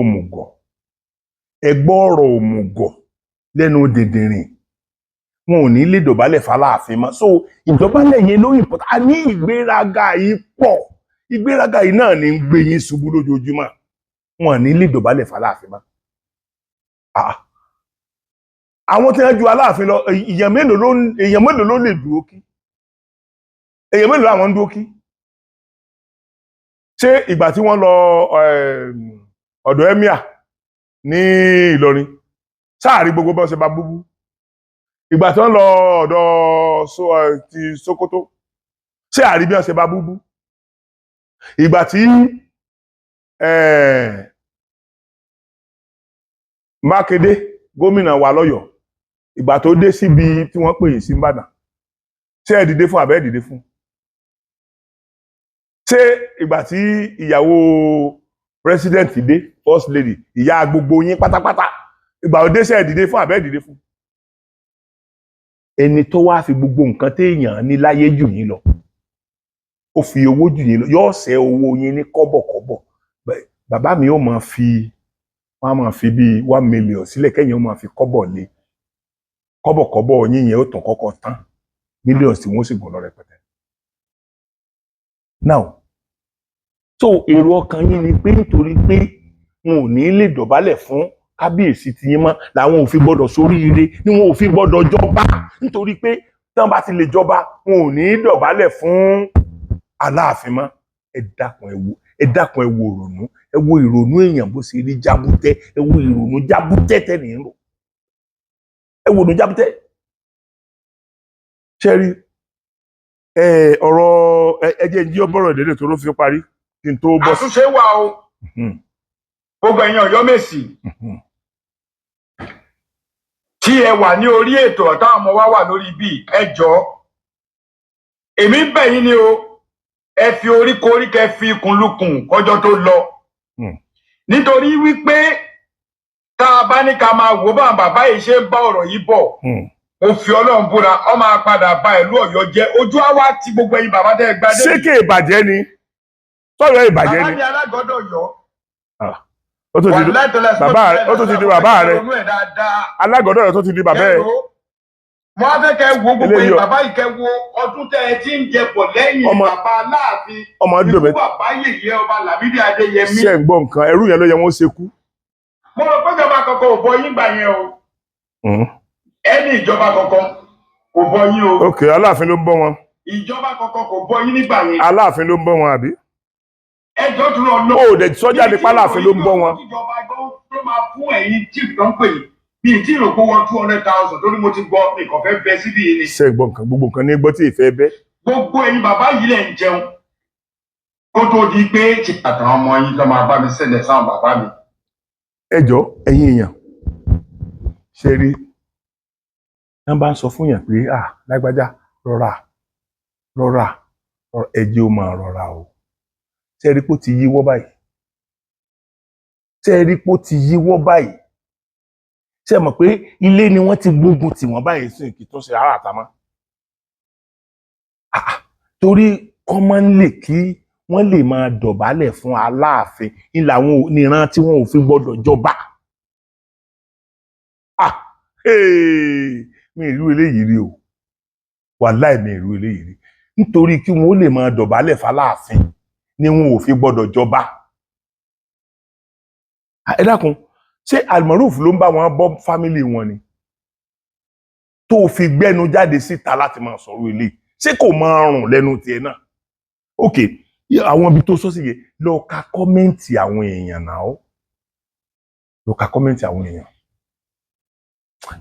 òmùgọ̀ lẹ́nu dìndìnrìn wọn ò ní lè dọ̀bálẹ̀ f'Aláàfin mọ́ so ìdọ̀bálẹ̀ yẹn ló important a ní ìgbéraga yìí pọ̀ ìgbéraga yìí náà ní ń gbé yín ṣubú lójoojúmọ́ wọn ò ní lè dọ̀bálẹ̀ f'Aláàfin mọ́ àwọn tí wọ́n ju Aláàfin lọ èèyàn mélòó ló lè dúró kí èèyàn mélòó àwọn ń dúró kí ṣé ìgbà tí wọ́n lọ ọ̀dọ̀ Emir ní Ìlọrin sáàrí gbogbo bá ṣe bá búbú ìgbà tí wọ́n lọ ọ̀dọ̀ ti Sokoto ṣé àrí bí wọ́n ṣe bá búbú ìgbà tí Mákindé gómìnà wa lọ́yọ̀ọ́ ìgbà tó dé síbi tí wọ́n pè yín sí Ìbàdàn ṣé ẹ dìde fún àbẹ́ dìde fún ṣé ìgbà tí ìyàwó president dé first lady ìyá gbogbo yín pátápátá ìgbà ó dé ṣé ẹ dìde fún àbẹ́ dìde fún ẹni tó wá fi gbogbo nǹkan téèyàn ní láyé jù yín lọ ó fi owó jù yín lọ yóò ṣe owó yín ní kọ́bọ̀kọ́bọ̀ bàbá mi ó máa fi wọ́n máa fi bíi 1 million sílẹ̀ kẹ́yìn ó máa fi kọ́bọ̀ lé kọ́bọ̀kọ́bọ̀ yín yẹn ó tàn kọ́kọ́ tán millions tí wọ́n sì gùn lọ rẹpẹtẹ. now so èrò ọkàn yín ni pé nítorí pé wọn ò ní lè dọ̀bálẹ̀ fún kábíyèsí ti yín mọ́ làwọn ò fi gbọ́dọ̀ sóríire ni wọn ò fi gbọ́dọ̀ jọba nítorí pé tí wọ́n bá ti lè jọba wọn ò ní dọ̀bálẹ̀ fún Aláàfin mọ́ ẹ dákun ẹ wo ìrònú ẹ wo ìrònú èèyàn bó ṣe rí jábútẹ́ ẹ wo ìrònú jábútẹ́ tẹ́ni ń rò ẹ wo ìrònú jábútẹ́ ṣẹ́rí ọ̀rọ̀ ẹjẹ́ ìjí ọbọ̀rọ̀ ìdẹ́dẹ̀ tó ló fi parí kí n tó bọ́ sí. àtúnṣe wà o gbogbo ẹ̀yin Ọ̀yọ́ Mèsì tí ẹ wà ní orí ètò táwọn ọmọ wa wà lórí bíi ẹ jọ̀ọ́ èmi ń bẹ̀ yín ni o ẹ fi orí korí kẹ́ fi ikùn lukùn kọjọ́ tó lọ nítorí wípé tá a bá ní ká máa wò bá bàbá yìí ṣe ń bá ọ̀rọ̀ yìí bọ̀ mo fi Ọlọ́run búra ọ máa padà ba ìlú Ọ̀yọ́ jẹ́ ojú àwa ti gbogbo ẹ̀yin bàbá tẹ́ ẹ gbadé. ṣé kí ìbàjẹ́ ni sọ̀rọ̀ ìbàjẹ́ ni. bàbá mi alágọ̀dọ̀ yọ. ó tó ti di bàbá rẹ alágọ̀dọ̀ rẹ tó ti di bàbá ẹ. mo á fẹ́ kẹ́ wo gbogbo ẹ̀yin bàbá yìí kẹ́ wo ọdún tẹ́ ẹ ti ń jẹ pọ̀ lẹ́yìn bàbá Aláàfin ikú bàbá yèyé ọba Lámídì Adéyẹmí. ṣé ń gbọ́ nǹkan ẹrú yẹn ló yẹ wọ́n ṣe kú. mo rò pé ìjọba kankan ò bọ yín gbà yẹn o. ẹni ìjọba kankan kò bọ yín o. ok Aláàfin ló ń bọ́ wọn. ìjọba kankan kò bọ yín nígbà yẹn. Aláàfin ló ń bọ́ wọn àbí. ẹjọ́ dúró ọ̀nà. ó dẹ̀ sọ́jà nípa Aláàfin ló ń bọ́ wọn. ìjọba ló máa fún ẹ̀yin chief tó ń pè yín bí n tí ì rò pé wọ́n 200,000 lórí mo ti gbọ́ nǹkan fẹ́ bẹ́ síbí yìí ni. ṣe gbọ́ nǹkan gbogbo nǹkan ní gbọ́ tí ìfẹ́ bẹ́. gbogbo ẹ̀yin bàbá yìí lẹ̀ ń jẹun kó tó di pé àtàwọn ọmọ yín lọ́ máa bá mi sẹ́lẹ̀ sáwọn bàbá mi. ẹ jọ ẹ̀yin èèyàn ṣe rí wọn bá ń sọ fún yàn pé lágbájá rọra ẹjẹ ó máa rọra o ṣe rí pó ti yíwọ́ báyìí ṣe mọ̀ pé ilé ni wọ́n ti gbógun tì wọ́n báyìí sí kí tó ṣe ara àtàmọ́ torí kọ́mọ́nlé kí wọ́n lè máa dọ̀bálẹ̀ fún Aláàfin ìlàwọn níran tí wọ́n ò fi gbọ́dọ̀ jọba mi ìlú eléyìí rí o wàláì mi ìlú eléyìí rí nítorí kí wọ́n lè máa dọ̀bálẹ̀ f'Aláàfin ni wọn ò fi gbọ́dọ̀ jọba ẹ dákun ṣé Almaroof ló ń bá wọn bọ́ fámílì wọn ni tó fi gbẹ́nu jáde síta láti máa sọ̀rọ̀ ilé ṣé kò máa rùn lẹ́nu tiẹ̀ náà ok àwọn ibi tó sọ sí yẹ lọ ka kọ́mẹ́ǹtì àwọn èèyàn náà lọ ka kọ́mẹ́ǹtì àwọn èèyàn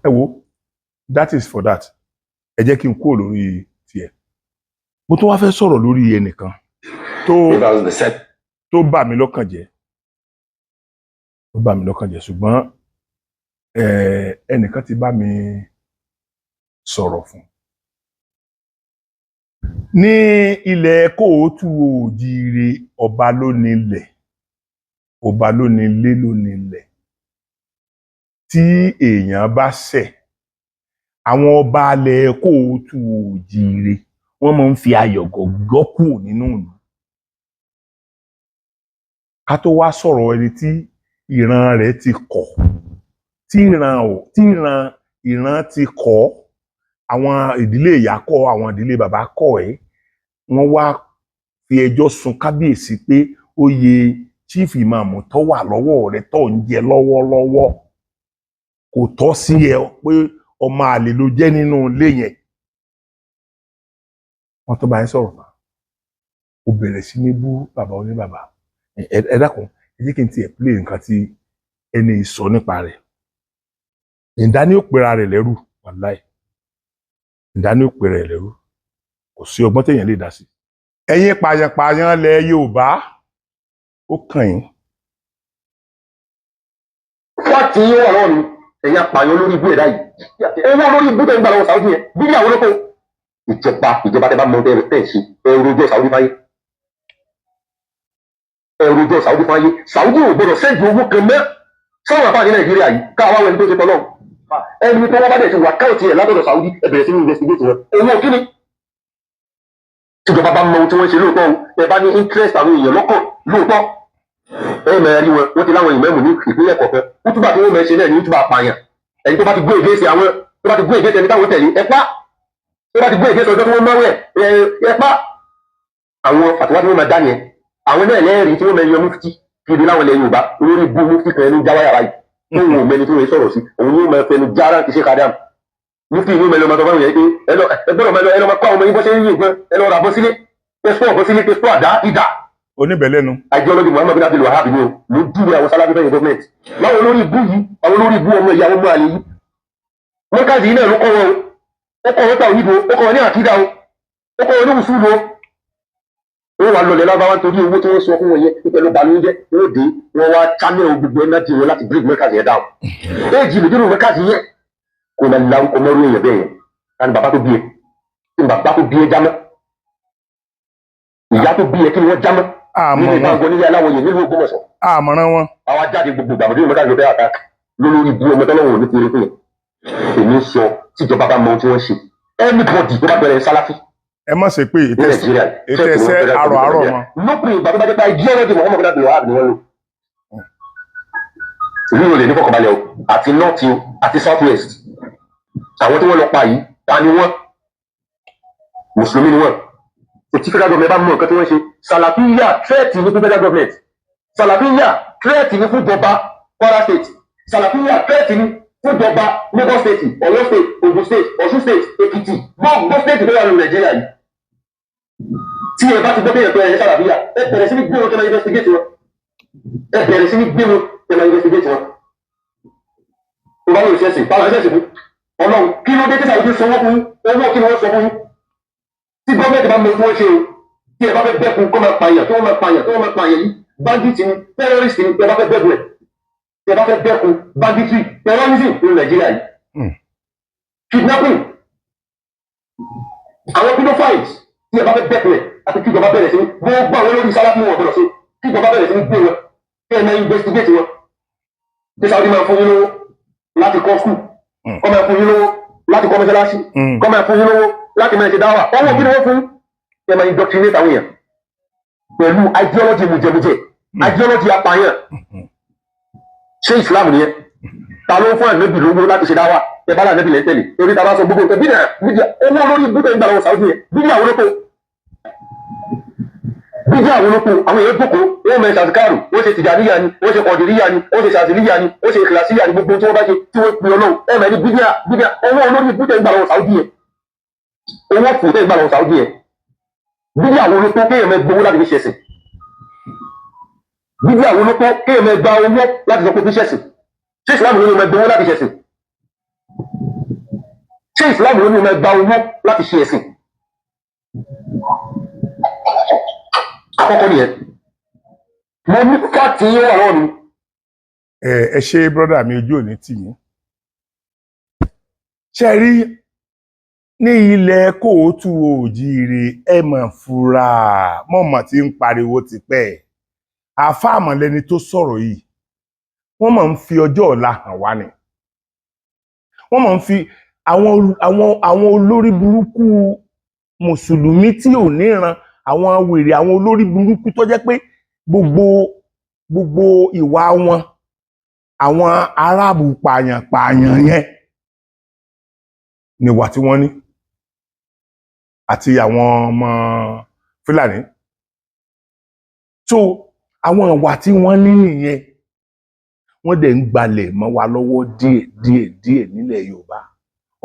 ẹ wo that is for that ẹ jẹ́ kí n kúrò lórí tiẹ̀ mo tún wá fẹ́ sọ̀rọ̀ lórí ẹnìkan tó bà mí lọ́kàn jẹ́ ṣùgbọ́n ẹnìkan ti bá mi sọ̀rọ̀ fún ní ilẹ̀ Kóòtù Òjíire ọba ló nílẹ̀ tí èèyàn bá ṣẹ̀ àwọn ọba alẹ̀ Kóòtù Òjíire wọ́n máa ń fi ayọ̀gọ̀ gbọ́kù nínú ìlú ká tó wá sọ̀rọ̀ ẹni tí ìran rẹ̀ ti kọ̀ tí ìran ti kọ̀ àwọn ìdílé ìyá kọ̀ àwọn ìdílé bàbá kọ̀ wọ́n wá fi ẹjọ́ sun kábíyèsí pé oyè chief imam tó wà lọ́wọ́ rẹ̀ tó ń jẹ lọ́wọ́lọ́wọ́ kò tọ́ sí ẹ pé ọmọ àlè ló jẹ́ nínú ilé yẹn wọ́n tó bá yẹn sọ̀rọ̀ ó bẹ̀rẹ̀ sí ní bú bàbá oníbàbá ẹ dákun ẹ jẹ́ kí n tiẹ̀ play nǹkan tí ẹni sọ nípa rẹ̀ ìdání ó pera rẹ̀ lẹ́rù wàláì ìdání ó pera rẹ̀ lẹ́rù kò sí ọgbọ́n téèyàn lè dá sí. ẹ̀yin pààyàn lẹ Yorùbá ó kàn yín. fọ́ọ̀tì yín wà lọ́wọ́ mi ẹ̀yin apààyàn olórí ibú ẹ̀dá yìí owó olórí ibú tẹ̀ ń gbà lọ́wọ́ Saudi yẹn bíbí àwọn olóko ìjọba tẹ bá mọ bẹ́ẹ̀ tẹ̀ sí ẹ̀rù ọjọ́ Saudi fáyé Saudi ò gbọdọ̀ sẹ́ǹdì owó kan mẹ́ sọ́wọ́n àpá ní Nàìjíríà yìí káwá wẹni tó ṣe tọ́lọ́ ẹni tó wọ́n bá dẹ̀ ti wà káwọ̀tì ẹ̀ látọ̀dọ̀ Saudi ẹ bẹ̀rẹ̀ sí ní investigate wọn owó kíni tíjọba bá mọ ohun tí wọ́n ṣe lóòótọ́ ẹ bá ní interest àwọn èèyàn lọ́kàn lóòótọ́ ẹ mẹ́rin rí wọ́n ti láwọn ìmẹ́mù ní ìpínlẹ̀ kọ̀ọ̀kan útúbà tí wọ́n mẹ́ ṣe náà ní útúbà apààyàn ẹni tó bá ti gbé ìgbésẹ̀ àwọn tó bá ti gbé ìgbésẹ̀ ẹni táwọn tẹ̀lé ẹ pa tó bá ti gbé ìgbésẹ̀ ọjọ́ tí wọ́n mọ́wẹ́ ẹ pa àwọn fàtiwá tí wọ́n máa dá yẹn àwọn náà lẹ́rìí tí wọ́n mẹ́ yọ mufti kiri láwọn ilẹ̀ Yorùbá olórí bú mufti kan ẹni jáwáyà báyìí fún òun mẹni tó yẹ sọ̀rọ̀ sí òun yóò máa fẹnu jára ti ṣe kádàm mufti yóò mẹlẹ ọmọ tó bá wọn yẹn pé ẹgbọ́dọ̀ mẹlẹ ẹlọ máa kọ́ àwọn ọmọ yín bọ́ sí yín nǹkan ẹlọ rà bọ́ sílé pẹ́sọ́ àdá ìdá. oníbẹ̀lẹ́nu. ideology Muhammad bin Abdul Wahab ni o ló dúró àwọn sálábí bẹ́yìn gọ́ọ̀mẹ̀ntì láwọn olórí ibú yìí àwọn olórí ibú ọmọ ìyàwó mọ́ àlè yìí mọ́kàzì yìí náà ló kọ́ wọn ó kọ́ wọn tàwọn ìbò ó kọ́ wọn ní àkídà o ó kọ́ wọn ní wùsùlù o wọ́n wà lọlẹ̀ lábáwá nítorí owó tí wọ́n sọ fún wọn yẹn pẹ̀lú balùwẹ̀ wọ́n dé wọ́n wá channel gbogbo ẹ̀ náà ti wọn láti break mẹ́kàzì yẹn down éèjì lè dúró mẹ́kàzì yẹn kò náà lárúkọ mọ́rú èèyàn bẹ́ẹ̀ yẹn láti bàbá tó bí ẹ jámọ́ ìyá tó bí ẹ kí ni wọ́n jámọ́ nínú ìbáǹgọ́ nílé aláwọ̀ yẹn nílùú Ògbómọ̀ṣọ́ àmọ̀ràn wọn. àwa jáde gbogbo ìgbà mọ̀tí mọ̀tí àjọpẹ́ àtàkì lórí ibú ọmọ tọ́lọ́wọ̀n ní kiri fún èmi sọ tíjọba bá mọ ohun tí wọ́n ṣe anybody tó bá bẹ̀rẹ̀ sálàfí. ẹ má ṣe pé ètò ẹsẹ̀ àrọ̀ wọn. lópin ìgbà tó bá jẹ́ pé ideology Muhammad bin Abdul Wahab ni wọ́n lò. ìlú ìròlẹ̀ ní kọ̀kọ̀balẹ̀ o àti north o àti south west àwọn tí wọ́n lọ pa yìí ta ni wọ́n mùsùlùmí ni wọ́n. tí federal government bá mọ nǹkan tí wọ́n ṣe sàlàfíyà threat ní fún federal government sàlàfíyà threat ní fún ìjọba Kwara state sàlàfíyà threat ní fún ìjọba Lagos state Ọ̀yọ́ state Ogun state Ọ̀ṣun state Èkìtì gbogbo state tó wà ní Nàìjíríà yìí. tí ẹ bá ti gbọ́ pé ẹ̀pẹ́ ẹ̀yẹ sàlàfíà ẹ bẹ̀rẹ̀ sí ní gbé wọn kẹ́ máa investigate wọn ẹ bẹ̀rẹ̀ sí ní gbé wọn kẹ́ máa investigate wọn. tó bá lóye ṣẹ́sìn báwọn ṣẹ́sìn fún Ọlọ́run kí ló dé tí sàlàfíà sanwó fún owó kí ni wọ́n sọ fún yín tí gọ́ọ̀mẹ̀ntì bá mọ fún wọn ṣe o tí ẹ bá fẹ́ dẹ́kun kó máa pààyàn tó máa pààyàn yìí bandit ni terrorist ni tí ẹ bá fẹ́ dẹ́kun ẹ̀ tí ẹ bá fẹ́ dẹ́kun banditry terrorism ní Nàìjíríà yìí kidnapping àwọn pedophiles tí ẹ bá fẹ́ dẹ́kun ẹ̀ àti kí ìjọba bẹ̀rẹ̀ sí ní gbogbo àwọn olórí sálábì wọn gbọdọ̀ sí kí ìjọba bẹ̀rẹ̀ sí ní gbé wọn kí ẹ máa investigate wọn tí Saudi máa fún yín lówó láti kọ́ school kọ́ máa fún yín lówó láti kọ́ mọ́ṣáláṣí kọ́ máa fún yín lówó láti máa ṣe dáwà ọwọ́ kí ni wọ́n fún ẹ máa indoctrinate àwọn èèyàn pẹ̀lú ideology mùjẹmùjẹ ideology apààyàn ṣé Islam nìyẹn ta ló fún ànábì lówó láti ṣe dáwà ẹ bá ànábì lẹ́yìn tẹ̀lé torí ta bá sọ gbogbo nǹkan bídà owó lórí ibùdó ìgbà lọ́wọ́ Saudi yẹn bídà àwọn olóko àwọn èèyàn jókòó wọ́n mẹ́rin ṣàtìkárù wọ́n ṣe tìjàníyà ni wọ́n ṣe kọ̀dìríyà ni wọ́n ṣe ṣàtìlíyà ni wọ́n ṣe ìkìlàsíyà ni gbogbo tí wọ́n bá ṣe tí wọ́n pè Ọlọ́run ẹ mẹ́rin bídà owó olórí ibùdó ìgbà lọ́wọ́ Saudi yẹn owó fún tẹ́ ìgbà lọ́wọ́ Saudi yẹn bíbí àwọn olóko kéèyàn mẹ́ gbowó láti fi ṣẹ̀sìn bíbí àwọn olóko kéèyàn mẹ́ gba owó láti sọ pé fi ṣẹ̀sìn ṣé Islam ló ní mẹ́ gbowó láti ṣẹ̀sìn ṣé Islam ló ní mẹ́ gba owó láti ṣe ẹ̀sìn àkọ́kọ́ nìyẹn mo ní fáàtì yín wà lọ́wọ́ mi. ẹ ṣe brọ́dà mi ojú òní tì yín ṣe rí ní ilẹ̀ kóòtù òjíire ẹ mọ̀ fura mọ̀mọ̀ tí ń pariwo ti pẹ́ àfáàmọ̀ lẹni tó sọ̀rọ̀ yìí wọ́n máa ń fi ọjọ́ ọ̀la hàn wá ni wọ́n máa ń fi àwọn olórí burúkú mùsùlùmí tí ò níran àwọn wèrè àwọn olórí burúkú tó jẹ́ pé gbogbo ìwà wọn àwọn aráàbù pààyàn yẹn níwà tí wọ́n ní àti àwọn ọmọ Fúlàní so àwọn ìwà tí wọ́n ní nìyẹn wọ́n dẹ̀ ń gbalẹ̀ mọ́ wa lọ́wọ́ díẹ̀ nílẹ̀ Yorùbá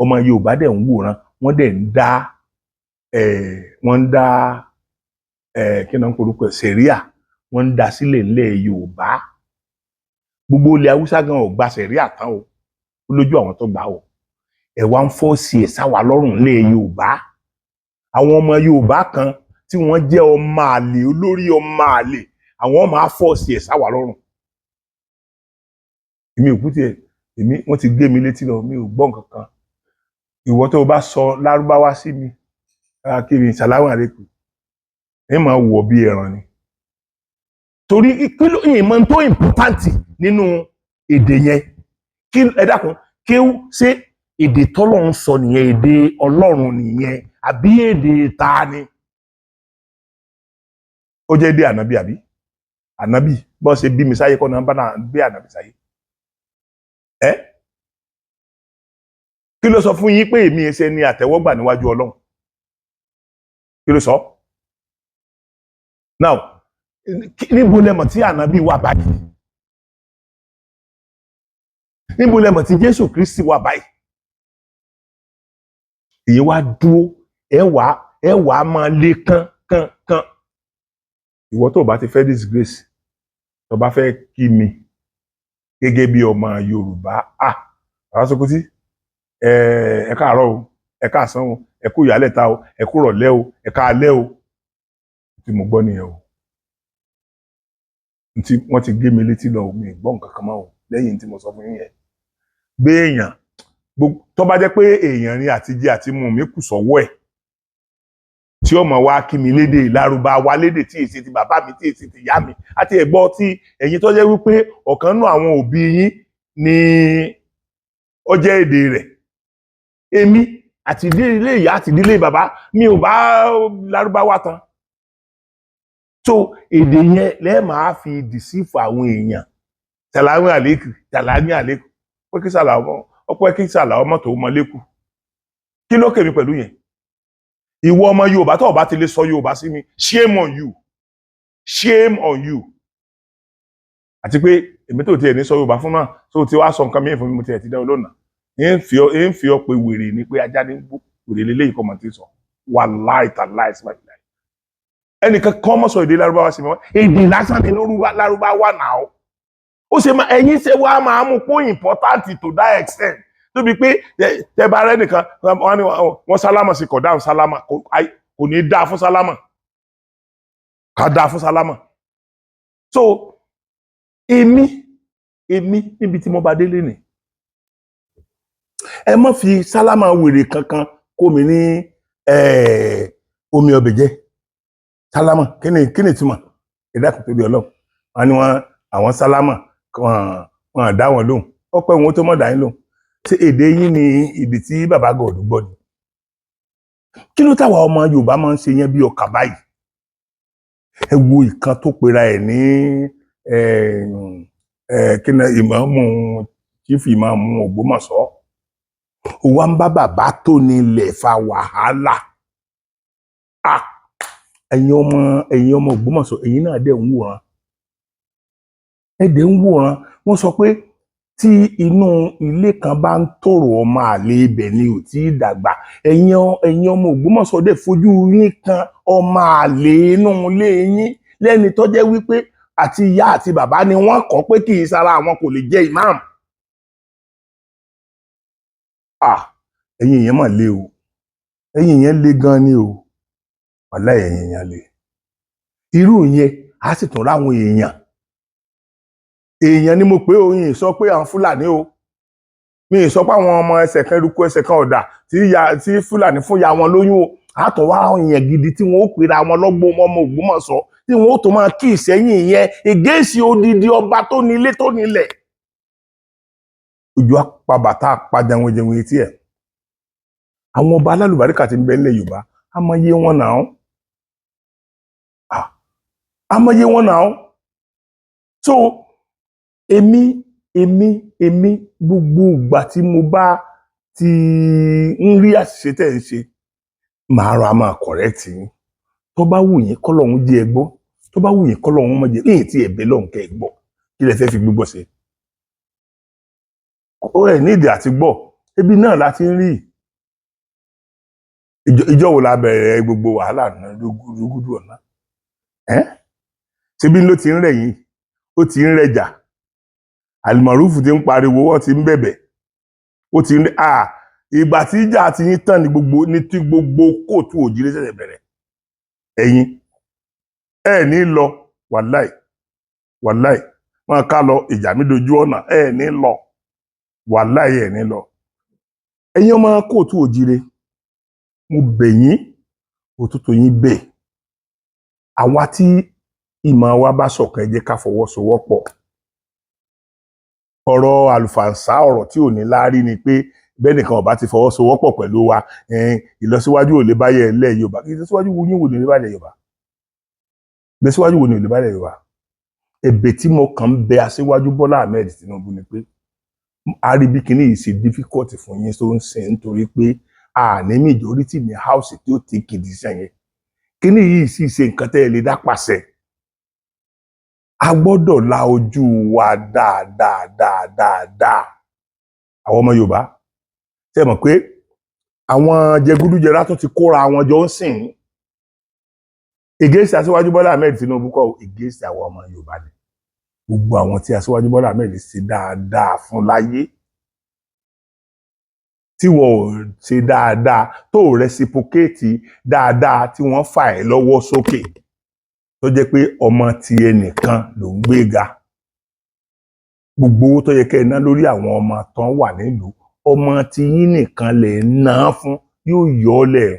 ọmọ Yorùbá dẹ̀ ń wòran wọ́n dẹ̀ ń dá kí náà ń porúkọ sẹ̀ríà wọ́n ń dá sílẹ̀ nílẹ̀ Yorùbá gbogbo ilẹ̀ Haúsá gan ò gba sẹ̀ríà tán o lójú àwọn tó gbà o ẹ wá ń fọ́ọ̀sì ẹ̀ sáwà lọ́rùn nílẹ̀ Yorùbá àwọn ọmọ Yorùbá kan tí wọ́n jẹ́ ọmọ àlè olórí ọmọ àlè àwọn ọmọ afọ́ọ̀sì ẹ̀ sáwà lọ́rùn èmi òkú tiẹ̀ wọ́n ti gbé mi létí lọ mi ò gbọ́ nǹkan kan ìwọ tó o bá sọ lárúbáwá sí mi kiri sàlámù àlékún ẹ máa wọ̀ bí ẹran ni torí kílò ìmọ̀ tó ìmpọ́tántì nínú èdè yẹn kí ẹ dákun kí ó ṣe èdè tọ́lọ́run sọ nìyẹn èdè Ọlọ́run nìyẹn àbí èdè ta ni ó jẹ́ èdè ànábì bọ́ ṣe bí mi sáyé kọ́ náà bá náà gbé ànábì sáyé kí ló sọ fún yín pé èmi ẹsẹ̀ ni àtẹ́wọ́gbà níwájú Ọlọ́run kí ló sọ now níbo lẹ́mọ̀ tí ànábì wà báyìí níbo lẹ́mọ̀ tí Jésù Kristi wà báyìí èyí wá dúró ẹ wà máa lé kán ìwọ tó bá ti fẹ́ disgrace tó bá fẹ́ kí mi gẹ́gẹ́ bí ọmọ Yorùbá àwọn Sókótì ẹ káàárọ̀ o ẹ káàsán o ẹ kú ìyálẹ̀ta o ẹ kú rọ̀lẹ́ o ẹ káalẹ́ o tí mo gbọ́ nìyẹn o tí wọ́n ti gé mi létí lọ mi gbọ́ nǹkan kan mọ́ o lẹ́yìn tí mo sọ fún yín yẹn gbé èèyàn tó bá jẹ́ pé èèyàn ni àti jẹ àti mu mi kù sọ́wọ́ ẹ̀ tí ọmọ wa kí mi lédè Lárúbáwá lédè tí èsì ti bàbá mi tí èsì ti ìyá mi àti ẹ̀gbọ́n tí ẹ̀yin tó jẹ́ wípé ọ̀kan nú àwọn òbí yín ni ó jẹ́ èdè rẹ̀ èmi àti ìdílé ìyá àti ìdílé bàbá mi ò bá Lárúbáwá tán so èdè yẹn lẹ́ẹ̀ máa fi dìsífù àwọn èèyàn tàlàmì àlékù pé kí sàlà ọmọ tó mọ lẹ́kù kí ló kèmí pẹ̀lú yẹn ìwọ ọmọ Yorùbá tó bá ti lè sọ Yorùbá sí mi shame on you àti pé èmi tó tiẹ̀ ní sọ Yorùbá fún náà tó ti wá sọ nǹkan mìíràn fún mi mo tiẹ̀ ti dá olóòna ń fi ọ pé wèrè ni pé ajá ní gbó wèrè lélẹ́yìn kọ́ mọ̀ tí sọ wàláì tàláì sí máa ẹnìkan kọ́ mọ́ sọ èdè Lárúbáwá sí mi wọ́n èdè lásán ní Lárúbáwá náà ó ṣe máa ẹ̀yin ṣe wá máa mú pó important to that extent tóbi pé tẹ́bà rẹ nìkan wọ́n sálámà sí kọ̀ dáhùn sálámà kò ní dáa fún sálámà ká dáa fún sálámà so èmi níbi tí mo bá délé ni ẹ má fi sálámà wèrè kankan kó mi ní omi ọbẹ̀ jẹ́ sálámà kí ni túmọ̀ ẹ̀dá kò tóbi Ọlọ́run wọn ni àwọn sálámà wọn dá wọn lóhùn ọpẹ́ wọn tó mọ̀ dá yín lóhùn ṣé èdè yín ni ìdí tí bàbá gọ̀ọ̀dù gbọ́ ni kí ló táwa ọmọ Yorùbá máa ń ṣe yẹn bí ọkà báyìí ẹ wo ìkan tó pera ẹ̀ ní kí ni ìmáàmù chief ìmáàmù Ògbómọ̀ṣọ́ ó wá ń bá bàbá tó nílẹ̀ fa wàhálà ẹ̀yin ọmọ Ògbómọ̀ṣọ́ ẹ̀yin náà dẹ̀ ń wòran ẹ̀dẹ̀ ń wòran wọ́n sọ pé tí inú ilé kan bá ń tòrò ọmọ àlè ibẹ̀ ni ò tí ì dàgbà ẹ̀yin ọmọ Ògbómọ̀ṣọ́ dẹ̀ fojú yín kan ọmọ àlè inú ilé yín lẹ́ni tó jẹ́ wípé àti ìyá àti bàbá ni wọ́n kọ́ pé kì í sára àwọn kò lè jẹ́ ìmáàmù ẹ̀yin yẹn mà le o ẹ̀yin yẹn le gan ni o wàlá ẹ̀yin yẹn le irú yẹn á sì tún ráwọn èèyàn ni mo pé oyin sọ pé àwọn Fúlàní o mi sọ pé àwọn ọmọ ẹsẹ̀ kan eruku ẹsẹ̀ kan ọ̀dà tí Fúlàní fún ya wọn lóyún o àtọ̀ wá àwọn èèyàn gidi tí wọn ó pera wọn lọ́gbọ́n ọmọ Ògbómọ̀ṣọ́ tí wọn ó tó máa kí ìsẹ́yìn yẹn ègéèsì odidi ọba tó nílé tó nílẹ̀ ojú apabàtà apájàwẹ̀jẹ̀wẹ̀ etí ẹ̀ àwọn ọba alálùbáríkà tí ń bẹ nílẹ̀ Yorùbá àmọye wọn náà so èmi gbogbo ìgbà tí mo bá ti ń rí àṣìṣe tẹ́ ń ṣe màá ra máa correct yín tó bá wù yín kọ́lọ́hún jẹ́ ẹ gbọ́ tó bá wù yín kọ́lọ́hún mọ̀ jẹ́ èyí tí ẹ̀bẹ̀ lọ́hùn kẹ́ ẹ gbọ́ kí lẹ fẹ́ fi gbígbọ́ ṣe ó ẹ̀ nídìí àti gbọ́ ebi náà láti ń rí ìjọ wo la bẹ̀rẹ̀ gbogbo wàhálà náà rúgúdù ọ̀nà ṣebí ló ti ń rẹ̀ yín ó ti ń rẹjà Àlìmọ̀rúfù ti ń pariwo wọ́n ti ń bẹ̀bẹ̀ ó ti ń ìgbà tí ìjà ti yín tán ní gbogbo kóòtù òjìlé ṣẹ̀ṣẹ̀ bẹ̀rẹ̀ ẹ̀yin ní lọ wàláì wọn ká lọ ìjà mi dojú ọ̀nà ní lọ wàláì ní lọ ẹ̀yin ọmọ kóòtù òjìlé mo bẹ̀ yín òtútù yín bẹ̀ àwa tí ìmọ̀ wa bá ṣọ̀kan ẹ jẹ́ ká fọwọ́sowọ́pọ̀ ọ̀rọ̀ àlùfàǹsá ọ̀rọ̀ tí ò ní láárí ni pé bẹ́ẹ̀ nìkan ò bá ti fọwọ́sowọ́pọ̀ pẹ̀lú wa ìlọsíwájú ò lè báyẹ̀ ilẹ̀ Yorùbá ìlọsíwájú wo yín wò ní ilé báyẹ̀ Yorùbá ìlọsíwájú wo ní ilé báyẹ̀ Yorùbá ẹ̀bẹ̀ tí mo kàn ń bẹ aṣíwájú Bọ́lá Ahmed Tinubu ni pé a rí bí kinní yìí ṣe difficult fún yín tó ń sìn nítorí pé àní majority ní house tí ó ti kìdí sẹ́yìn kinní yìí sì ṣe nǹkan tẹ́ ẹ lè dá pàṣẹ a gbọ́dọ̀ la ojú wa dáadáa àwọn ọmọ Yorùbá tẹ́ mọ̀ pé àwọn jẹgúdújẹrá tó ti kóra wọn jọ ń sìn against Aṣíwájú Bọ́lá Ahmed Tinubu kọ́ against àwọn ọmọ Yorùbá ni gbogbo àwọn tí Aṣíwájú Bọ́lá Ahmed ṣe dáadáa fún láyé tí wọn ò ṣe dáadáa tó reciprocate dáadáa tí wọ́n fà ẹ́ lọ́wọ́ sókè tó jẹ́ pé ọmọ ti ẹnìkan ló ń gbéga gbogbo owó tó yẹ kẹ́ ẹ ná lórí àwọn ọmọ tán wà nílùú ọmọ tí yín nìkan lè ná fún yóò yọ ọ́ lẹ̀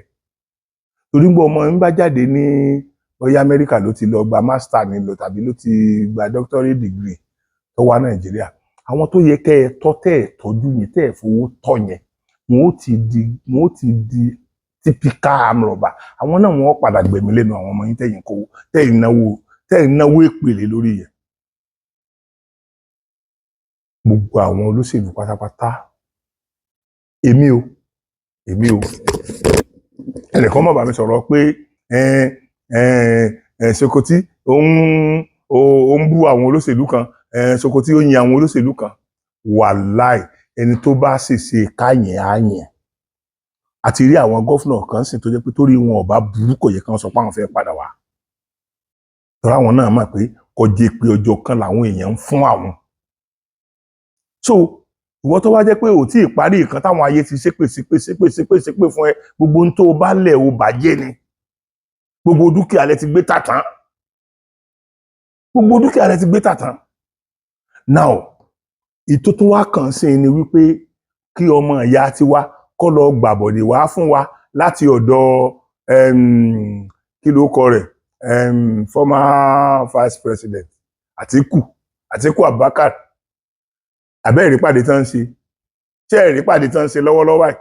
torí gbọ́ ọmọ ń bá jáde ní bóyá Amẹ́ríkà ló ti lọ gba master nílò tàbí ló ti gba doctorate degree tó wá Nàìjíríà, àwọn tó yẹ kẹ́ ẹ tọ́ tẹ́ ẹ tọ́jú yẹn tẹ́ ẹ fowó tọ́ yẹn wọn ó ti di typical amrọ̀bà, àwọn náà wọ́n padà gbẹ̀mí lẹ́nu àwọn ọmọ yín tẹ̀yìn kówó tẹ̀yìn náwó èpèlé lórí yẹn. Gbogbo àwọn olóṣèlú pátápátá èmi o ẹnìkan mọ̀ bá mi sọ̀rọ̀ pé Sokoti ó ń bú àwọn olóṣèlú kan, Sokoti ó yin àwọn olóṣèlú kan. Wàláì ẹni tó bá ṣèṣe káyẹn á yẹn. Àti rí àwọn gọ́fúnà kan sì tó jẹ́ pé torí wọn ò bá burú kò yẹ kán sọ pé àwọn fẹ́ padà wá. Tọ́ra àwọn náà mọ̀ pé kọjá pé ọjọ́ kan làwọn èèyàn ń fún àwọn. So ìwọ tó wá jẹ́ pé ò tí ì parí nǹkan táwọn ayé ti ṣépè fún ẹ, gbogbo ohun tó o bá lẹ̀ o bàjẹ́ ni. Gbogbo dúkìá rẹ ti gbé tàtán. Now ìtò tó wá kàn sí ni wípé kí ọmọ ìyá tiwa kọ́ lọ gbàbọ̀dè wá fún wa láti ọ̀dọ̀ kí ló kọ rẹ̀ former vice president Atiku Abubakar. Àbẹ́ ìrìpàdé tán ń ṣe ṣé ìrìpàdé tán ń ṣe lọ́wọ́lọ́wọ́ báyìí,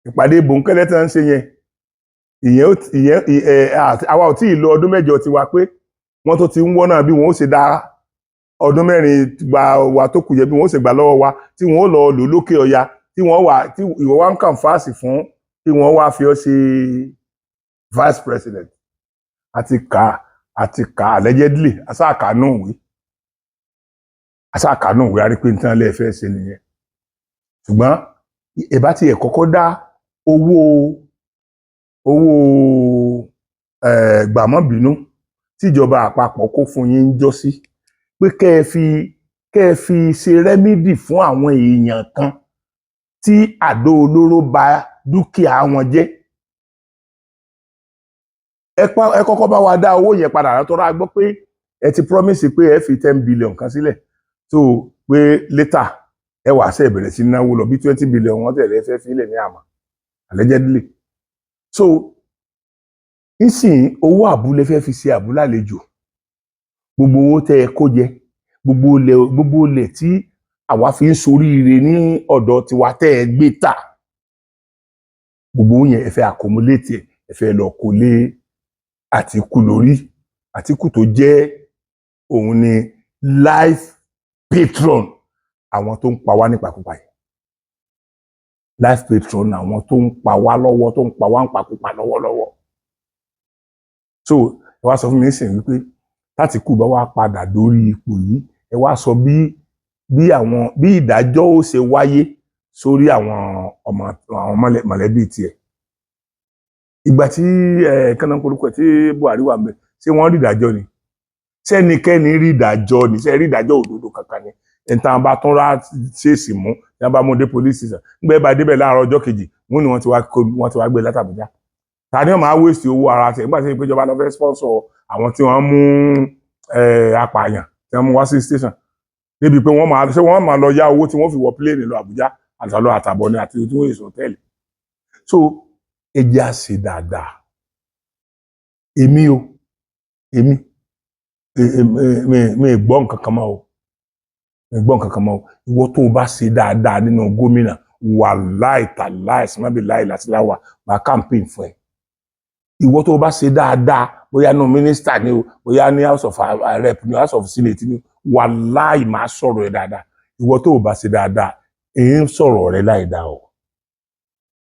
ìpàdé bòńkẹ́lẹ́ tán ń ṣe yẹn ìyẹn àwa ò tí ì lọ ọdún mẹ́jọ tiwa pé wọ́n tó ti ń wọ́n náà bí wọ́n ó ṣe dá ọdún mẹ́rin gba wa tó kù yẹ bí wọ́n ó ṣe gbà lọ́wọ́ wa tí wọ́n ó lọ lò lókè ọya tí ìwọ wá ń kàn fáàsì fún kí wọ́n wá fi ọ́ ṣe vice president. àti kà allegedly asáàkánú ìwé arí pé nǹkan lẹ́ẹ̀fẹ́ ṣe nìyẹn. Ṣùgbọ́n ìbá tiẹ̀ kọ́kọ́ dá owó gbàmọ́bínú tíjọba àpapọ̀ kó fún yín ń jọ́ sí pé kẹ́ ẹ fi ṣe rẹ́mídì fún àwọn èèyàn kan tí àdó olóró ba dúkìá wọn jẹ́. Ẹ kọ́kọ́ bá wa dá owó yẹn padà látọ́ra gbọ́ pé ẹ ti promise pé ẹ fi 10 billion kan sílẹ̀ tó pé later ẹ wàá ṣe bẹ̀rẹ̀ sí náwó lọ bí 20 billion wọ́n tẹ̀lé fẹ́ fi ilẹ̀ ní àmà allegedly. So nísìnyí owó àbúlé fẹ́ fi ṣe àbúlé àlejò, gbogbo owó tẹ́ ẹ kó jẹ, gbogbo ilẹ̀ tí àwa fi ń soríire ní ọ̀dọ̀ tiwa tẹ́ ẹ gbé tà, gbogbo yẹn ẹ fẹ́ accumulate ẹ fẹ́ lọ kó lé Àtíkù lórí. Àtíkù tó jẹ́ òun ni life patron àwọn tó ń pa wá nípakúpa yìí, life patron àwọn tó ń pa wá lọ́wọ́ tó ń pa wá nípakúpa lọ́wọ́lọ́wọ́. So ẹ wá sọ fún mi sìn wípé t'Àtíkù bá wá padà dórí ipò yìí, ẹ wá sọ bí ìdájọ́ ó ṣe wáyé sórí àwọn mọ̀lẹ́bí tiẹ̀. Ìgbà tí kánnákórúkọ tí Buhari wà ńbẹ̀ ṣé wọ́n rí ìdájọ́ ni? Sẹ́nikẹ́ni rí ìdájọ́ ni? Ṣé rí ìdájọ́ òdodo kankan ni? Ẹ̀ntàn bá tún rá ṣèèṣì mú ní wọ́n bá mú dé police station nígbà bá débẹ̀ láàárọ̀ ọjọ́ kejì wọ́n ní wọ́n ti wá gbé látàbújá. Ta ni wọ́n máa wéṣì owó ara ṣe nígbà tí ìpéjọba lọ fẹ́ sponsor àwọn tí wọ́n mú apààyàn tí wọ́n mú wá sí station débi pé wọ́n máa lọ yá owó tí wọ́n fi wọ pléènì lọ Àbújá àtàlọ́ àtàbọ̀ ni àti tí wọ́n èso hòtẹ́ẹ̀lì. So ẹ jẹ́ á ṣe dáadáa. Èmi gbọ́ nǹkan kan mọ́ o. Ìwọ tó o bá ṣe dáadáa nínú gómìnà wàláì tàláì símábì láì láṣìláwà máa campaign fún ẹ. Ìwọ tó o bá ṣe dáadáa bóyá ní mínísítà ni o bóyá ní house of rep ní house of senate ni wàláì máa sọ̀rọ̀ ẹ dáadáa. Ìwọ tó o bá ṣe dáadáa èyí ń sọ̀rọ̀ rẹ láì dá o.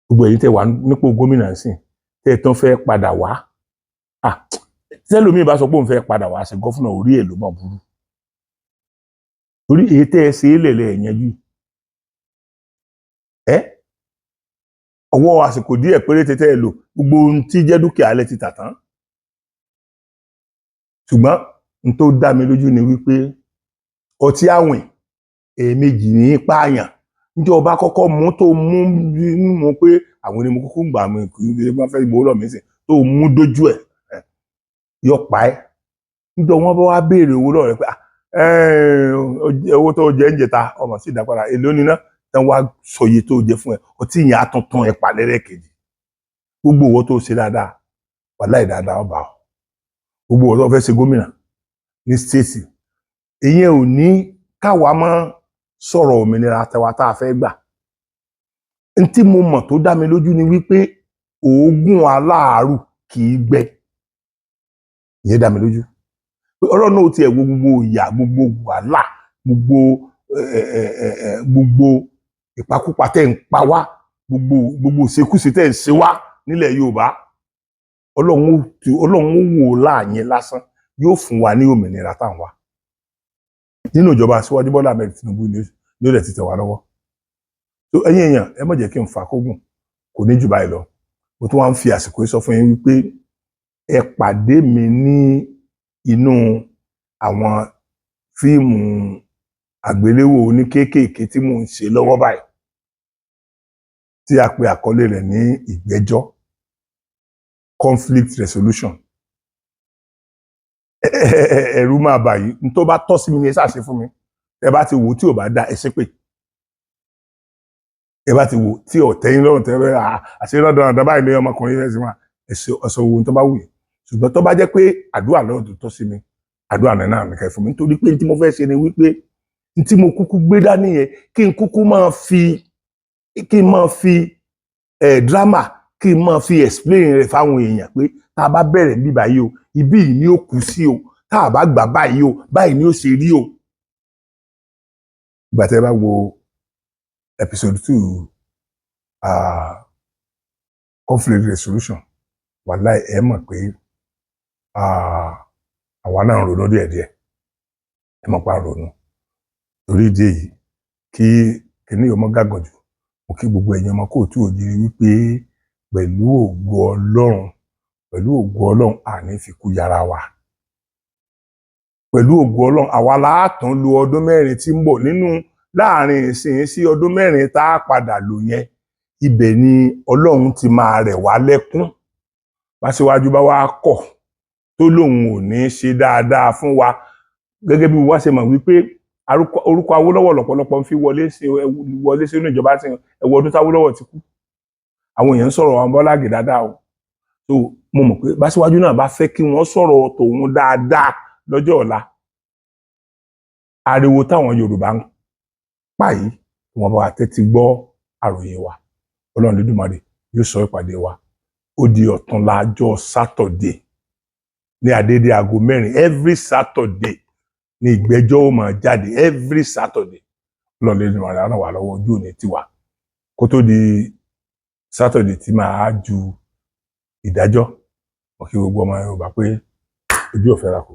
Gbogbo èyí tẹ́ wà nípò gómìnà sìn tẹ́ ẹ tán fẹ́ padà wá. Tẹ́lómi bá sọ pé òun fẹ́ padà wá ṣe gọ́fúnà orí ẹ̀ ló mọ̀ burú. Torí èyí tẹ́ ẹ ṣe é lẹ̀lẹ̀ ẹ̀yẹnjú. Ọwọ́ àsìkò díẹ̀ péréte tẹ́ ẹ lò gbogbo ohun tí jẹ́ dúkìá lẹ ti tà tán. Ṣùgbọ́n n tó dá mi lójú ni wípé ọtí àwìn èèmejì ní pààyàn. Ǹjẹ́ ọba kọ́kọ́ mú tó mú pé àwọn ni mo kúkú gbà mí kí wọ́n fẹ́ gbowó lọ mí sìn tó mú dójú ẹ̀ yọ pa ẹ́. Ǹjẹ́ wọ́n bá wá béèrè owó lọ́rẹ̀ pé owó tó jẹ ń jẹta ọmọ sí ìdápadà èlò níná tán wá sọ iye tó jẹ fún ẹ ọtí yẹn á tuntun ẹ pa lẹ́rẹ̀kejì. gbogbo owó tó ṣe dáadáa wàláì dáadáa ọba ọ gbogbo owó tó fẹ́ ṣe gómìnà ní stéètì ìyẹn ò ní káwa mọ́ sọ̀rọ̀ òmìnira tẹwa tá a fẹ́ gbà n tí mo mọ̀ tó dá mi lójú ni wípé oògùn aláàárù kì í gbẹ ìyẹn dá mi lójú pé ọlọ́run náà ti ẹ̀ wo gbogbo ìyà gbogbo wàhálà gbogbo ìpakúpa tẹ̀ ń pa wá gbogbo ìṣekúṣe tẹ̀ ń ṣe wá nílẹ̀ Yorùbá ọlọ́run ó wò láàyè lásán yóò fún wa ní òmìnira tá à ń wá nínú ìjọba Aṣíwájú Bọ́lá Ahmed Tinubu ní ó dẹ̀ ti tẹ̀ wá lọ́wọ́ tó ẹ̀yin èèyàn ẹ má jẹ́ kí n fà kógùn kò ní jù báyìí lọ mo tún wá ń fi àsìkò yìí sọ fún yín wípé ẹ pàdé mi ní inú àwọn fíìmù àgbéléwò oníkéékèèké tí mò ń ṣe lọ́wọ́ báyìí tí a pè àkọlé rẹ̀ ní ìgbẹ́jọ́ conflict resolution ẹ̀rù máa bà yìí n tó bá tọ́ sí mi ní ẹ ṣáà ṣe fún mi ẹ bá ti wò tí ò bá dá ẹ ṣépè ẹ bá ti wò tí ò tẹ́yìn lọ́rùn tẹ́ bẹ́ẹ̀ àṣírí dandan báyìí ní ọmọkùnrin rẹ̀ sí wa ẹ̀sọ́ ohun tó bá wù yìí ṣùgbọ́n tó bá jẹ́ pé àdúrà lọ́rùn tó tọ́ sí mi àdúrà náà nìkan fún mi nítorí pé tí mo fẹ́ ṣe ni wípé tí mo kúkú gbé dání yẹn kí n kúkú máa fi drama kí n máa fi explain rẹ̀ fáwọn èèyàn pé tá a bá bẹ̀rẹ̀ bí báyìí o ibí yìí ni ó kù sí o tá a bá gbà báyìí o báyìí ni ó ṣe rí o. Ìgbà tẹ́ bá wo episode 2 conflict resolution wàláì ẹ mọ̀ pé àwa náà ń ronú díẹ̀díẹ̀ ẹ mọ̀ pa ronú torí ìdí èyí kí kíní ọmọ gàgàn jù mo kí gbogbo ẹ̀yin ọmọ kóòtù òjìrì wípé pẹ̀lú ògo Ọlọ́run àní fi kú yára wa pẹ̀lú ògo Ọlọ́run àwa láàtàn lo ọdún mẹ́rin tí ń bọ̀ nínú láàrin ìsìn sí ọdún mẹ́rin tá a padà lò yẹn ibẹ̀ ni Ọlọ́run ti máa rẹ̀ wá lẹ́kún Aṣíwájú bá wá kọ̀ tó lóun ò ní ṣe dáadáa fún wa gẹ́gẹ́ bí wá ṣe mọ̀ wípé orúkọ Awólọ́wọ̀ lọ́pọ̀lọpọ̀ ń fi wọlé sínú ìjọba tí ẹwọ ọdún táwólọ́wọ̀ ti kú àwọn èèyàn ń sọ̀rọ̀ àwọn Bọ́lá Ìgè dáadáa o so mo mọ̀ pé Aṣíwájú náà bá fẹ́ kí wọ́n sọ̀rọ̀ tòun dáadáa lọ́jọ́ ọ̀la ariwo táwọn Yorùbá ń pa yìí wọ́n bá wa tẹ́tí gbọ́ àròyé wa Ọlọ́run Olódùmarè yóò sọ ìpàdé wa ó di ọ̀túnla ọjọ́ Saturday ní àdédé aago 4 every Saturday ní ìgbẹ́jọ́ ó máa jáde every Saturday Ọlọ́run Olódùmarè ràn wá lọ́wọ́ ojú òní tiwa kó tó di Saturday tí máa ju ìdájọ́ wọn kí gbogbo ọmọ Yorùbá pé ojú ò fẹ́ ra kù.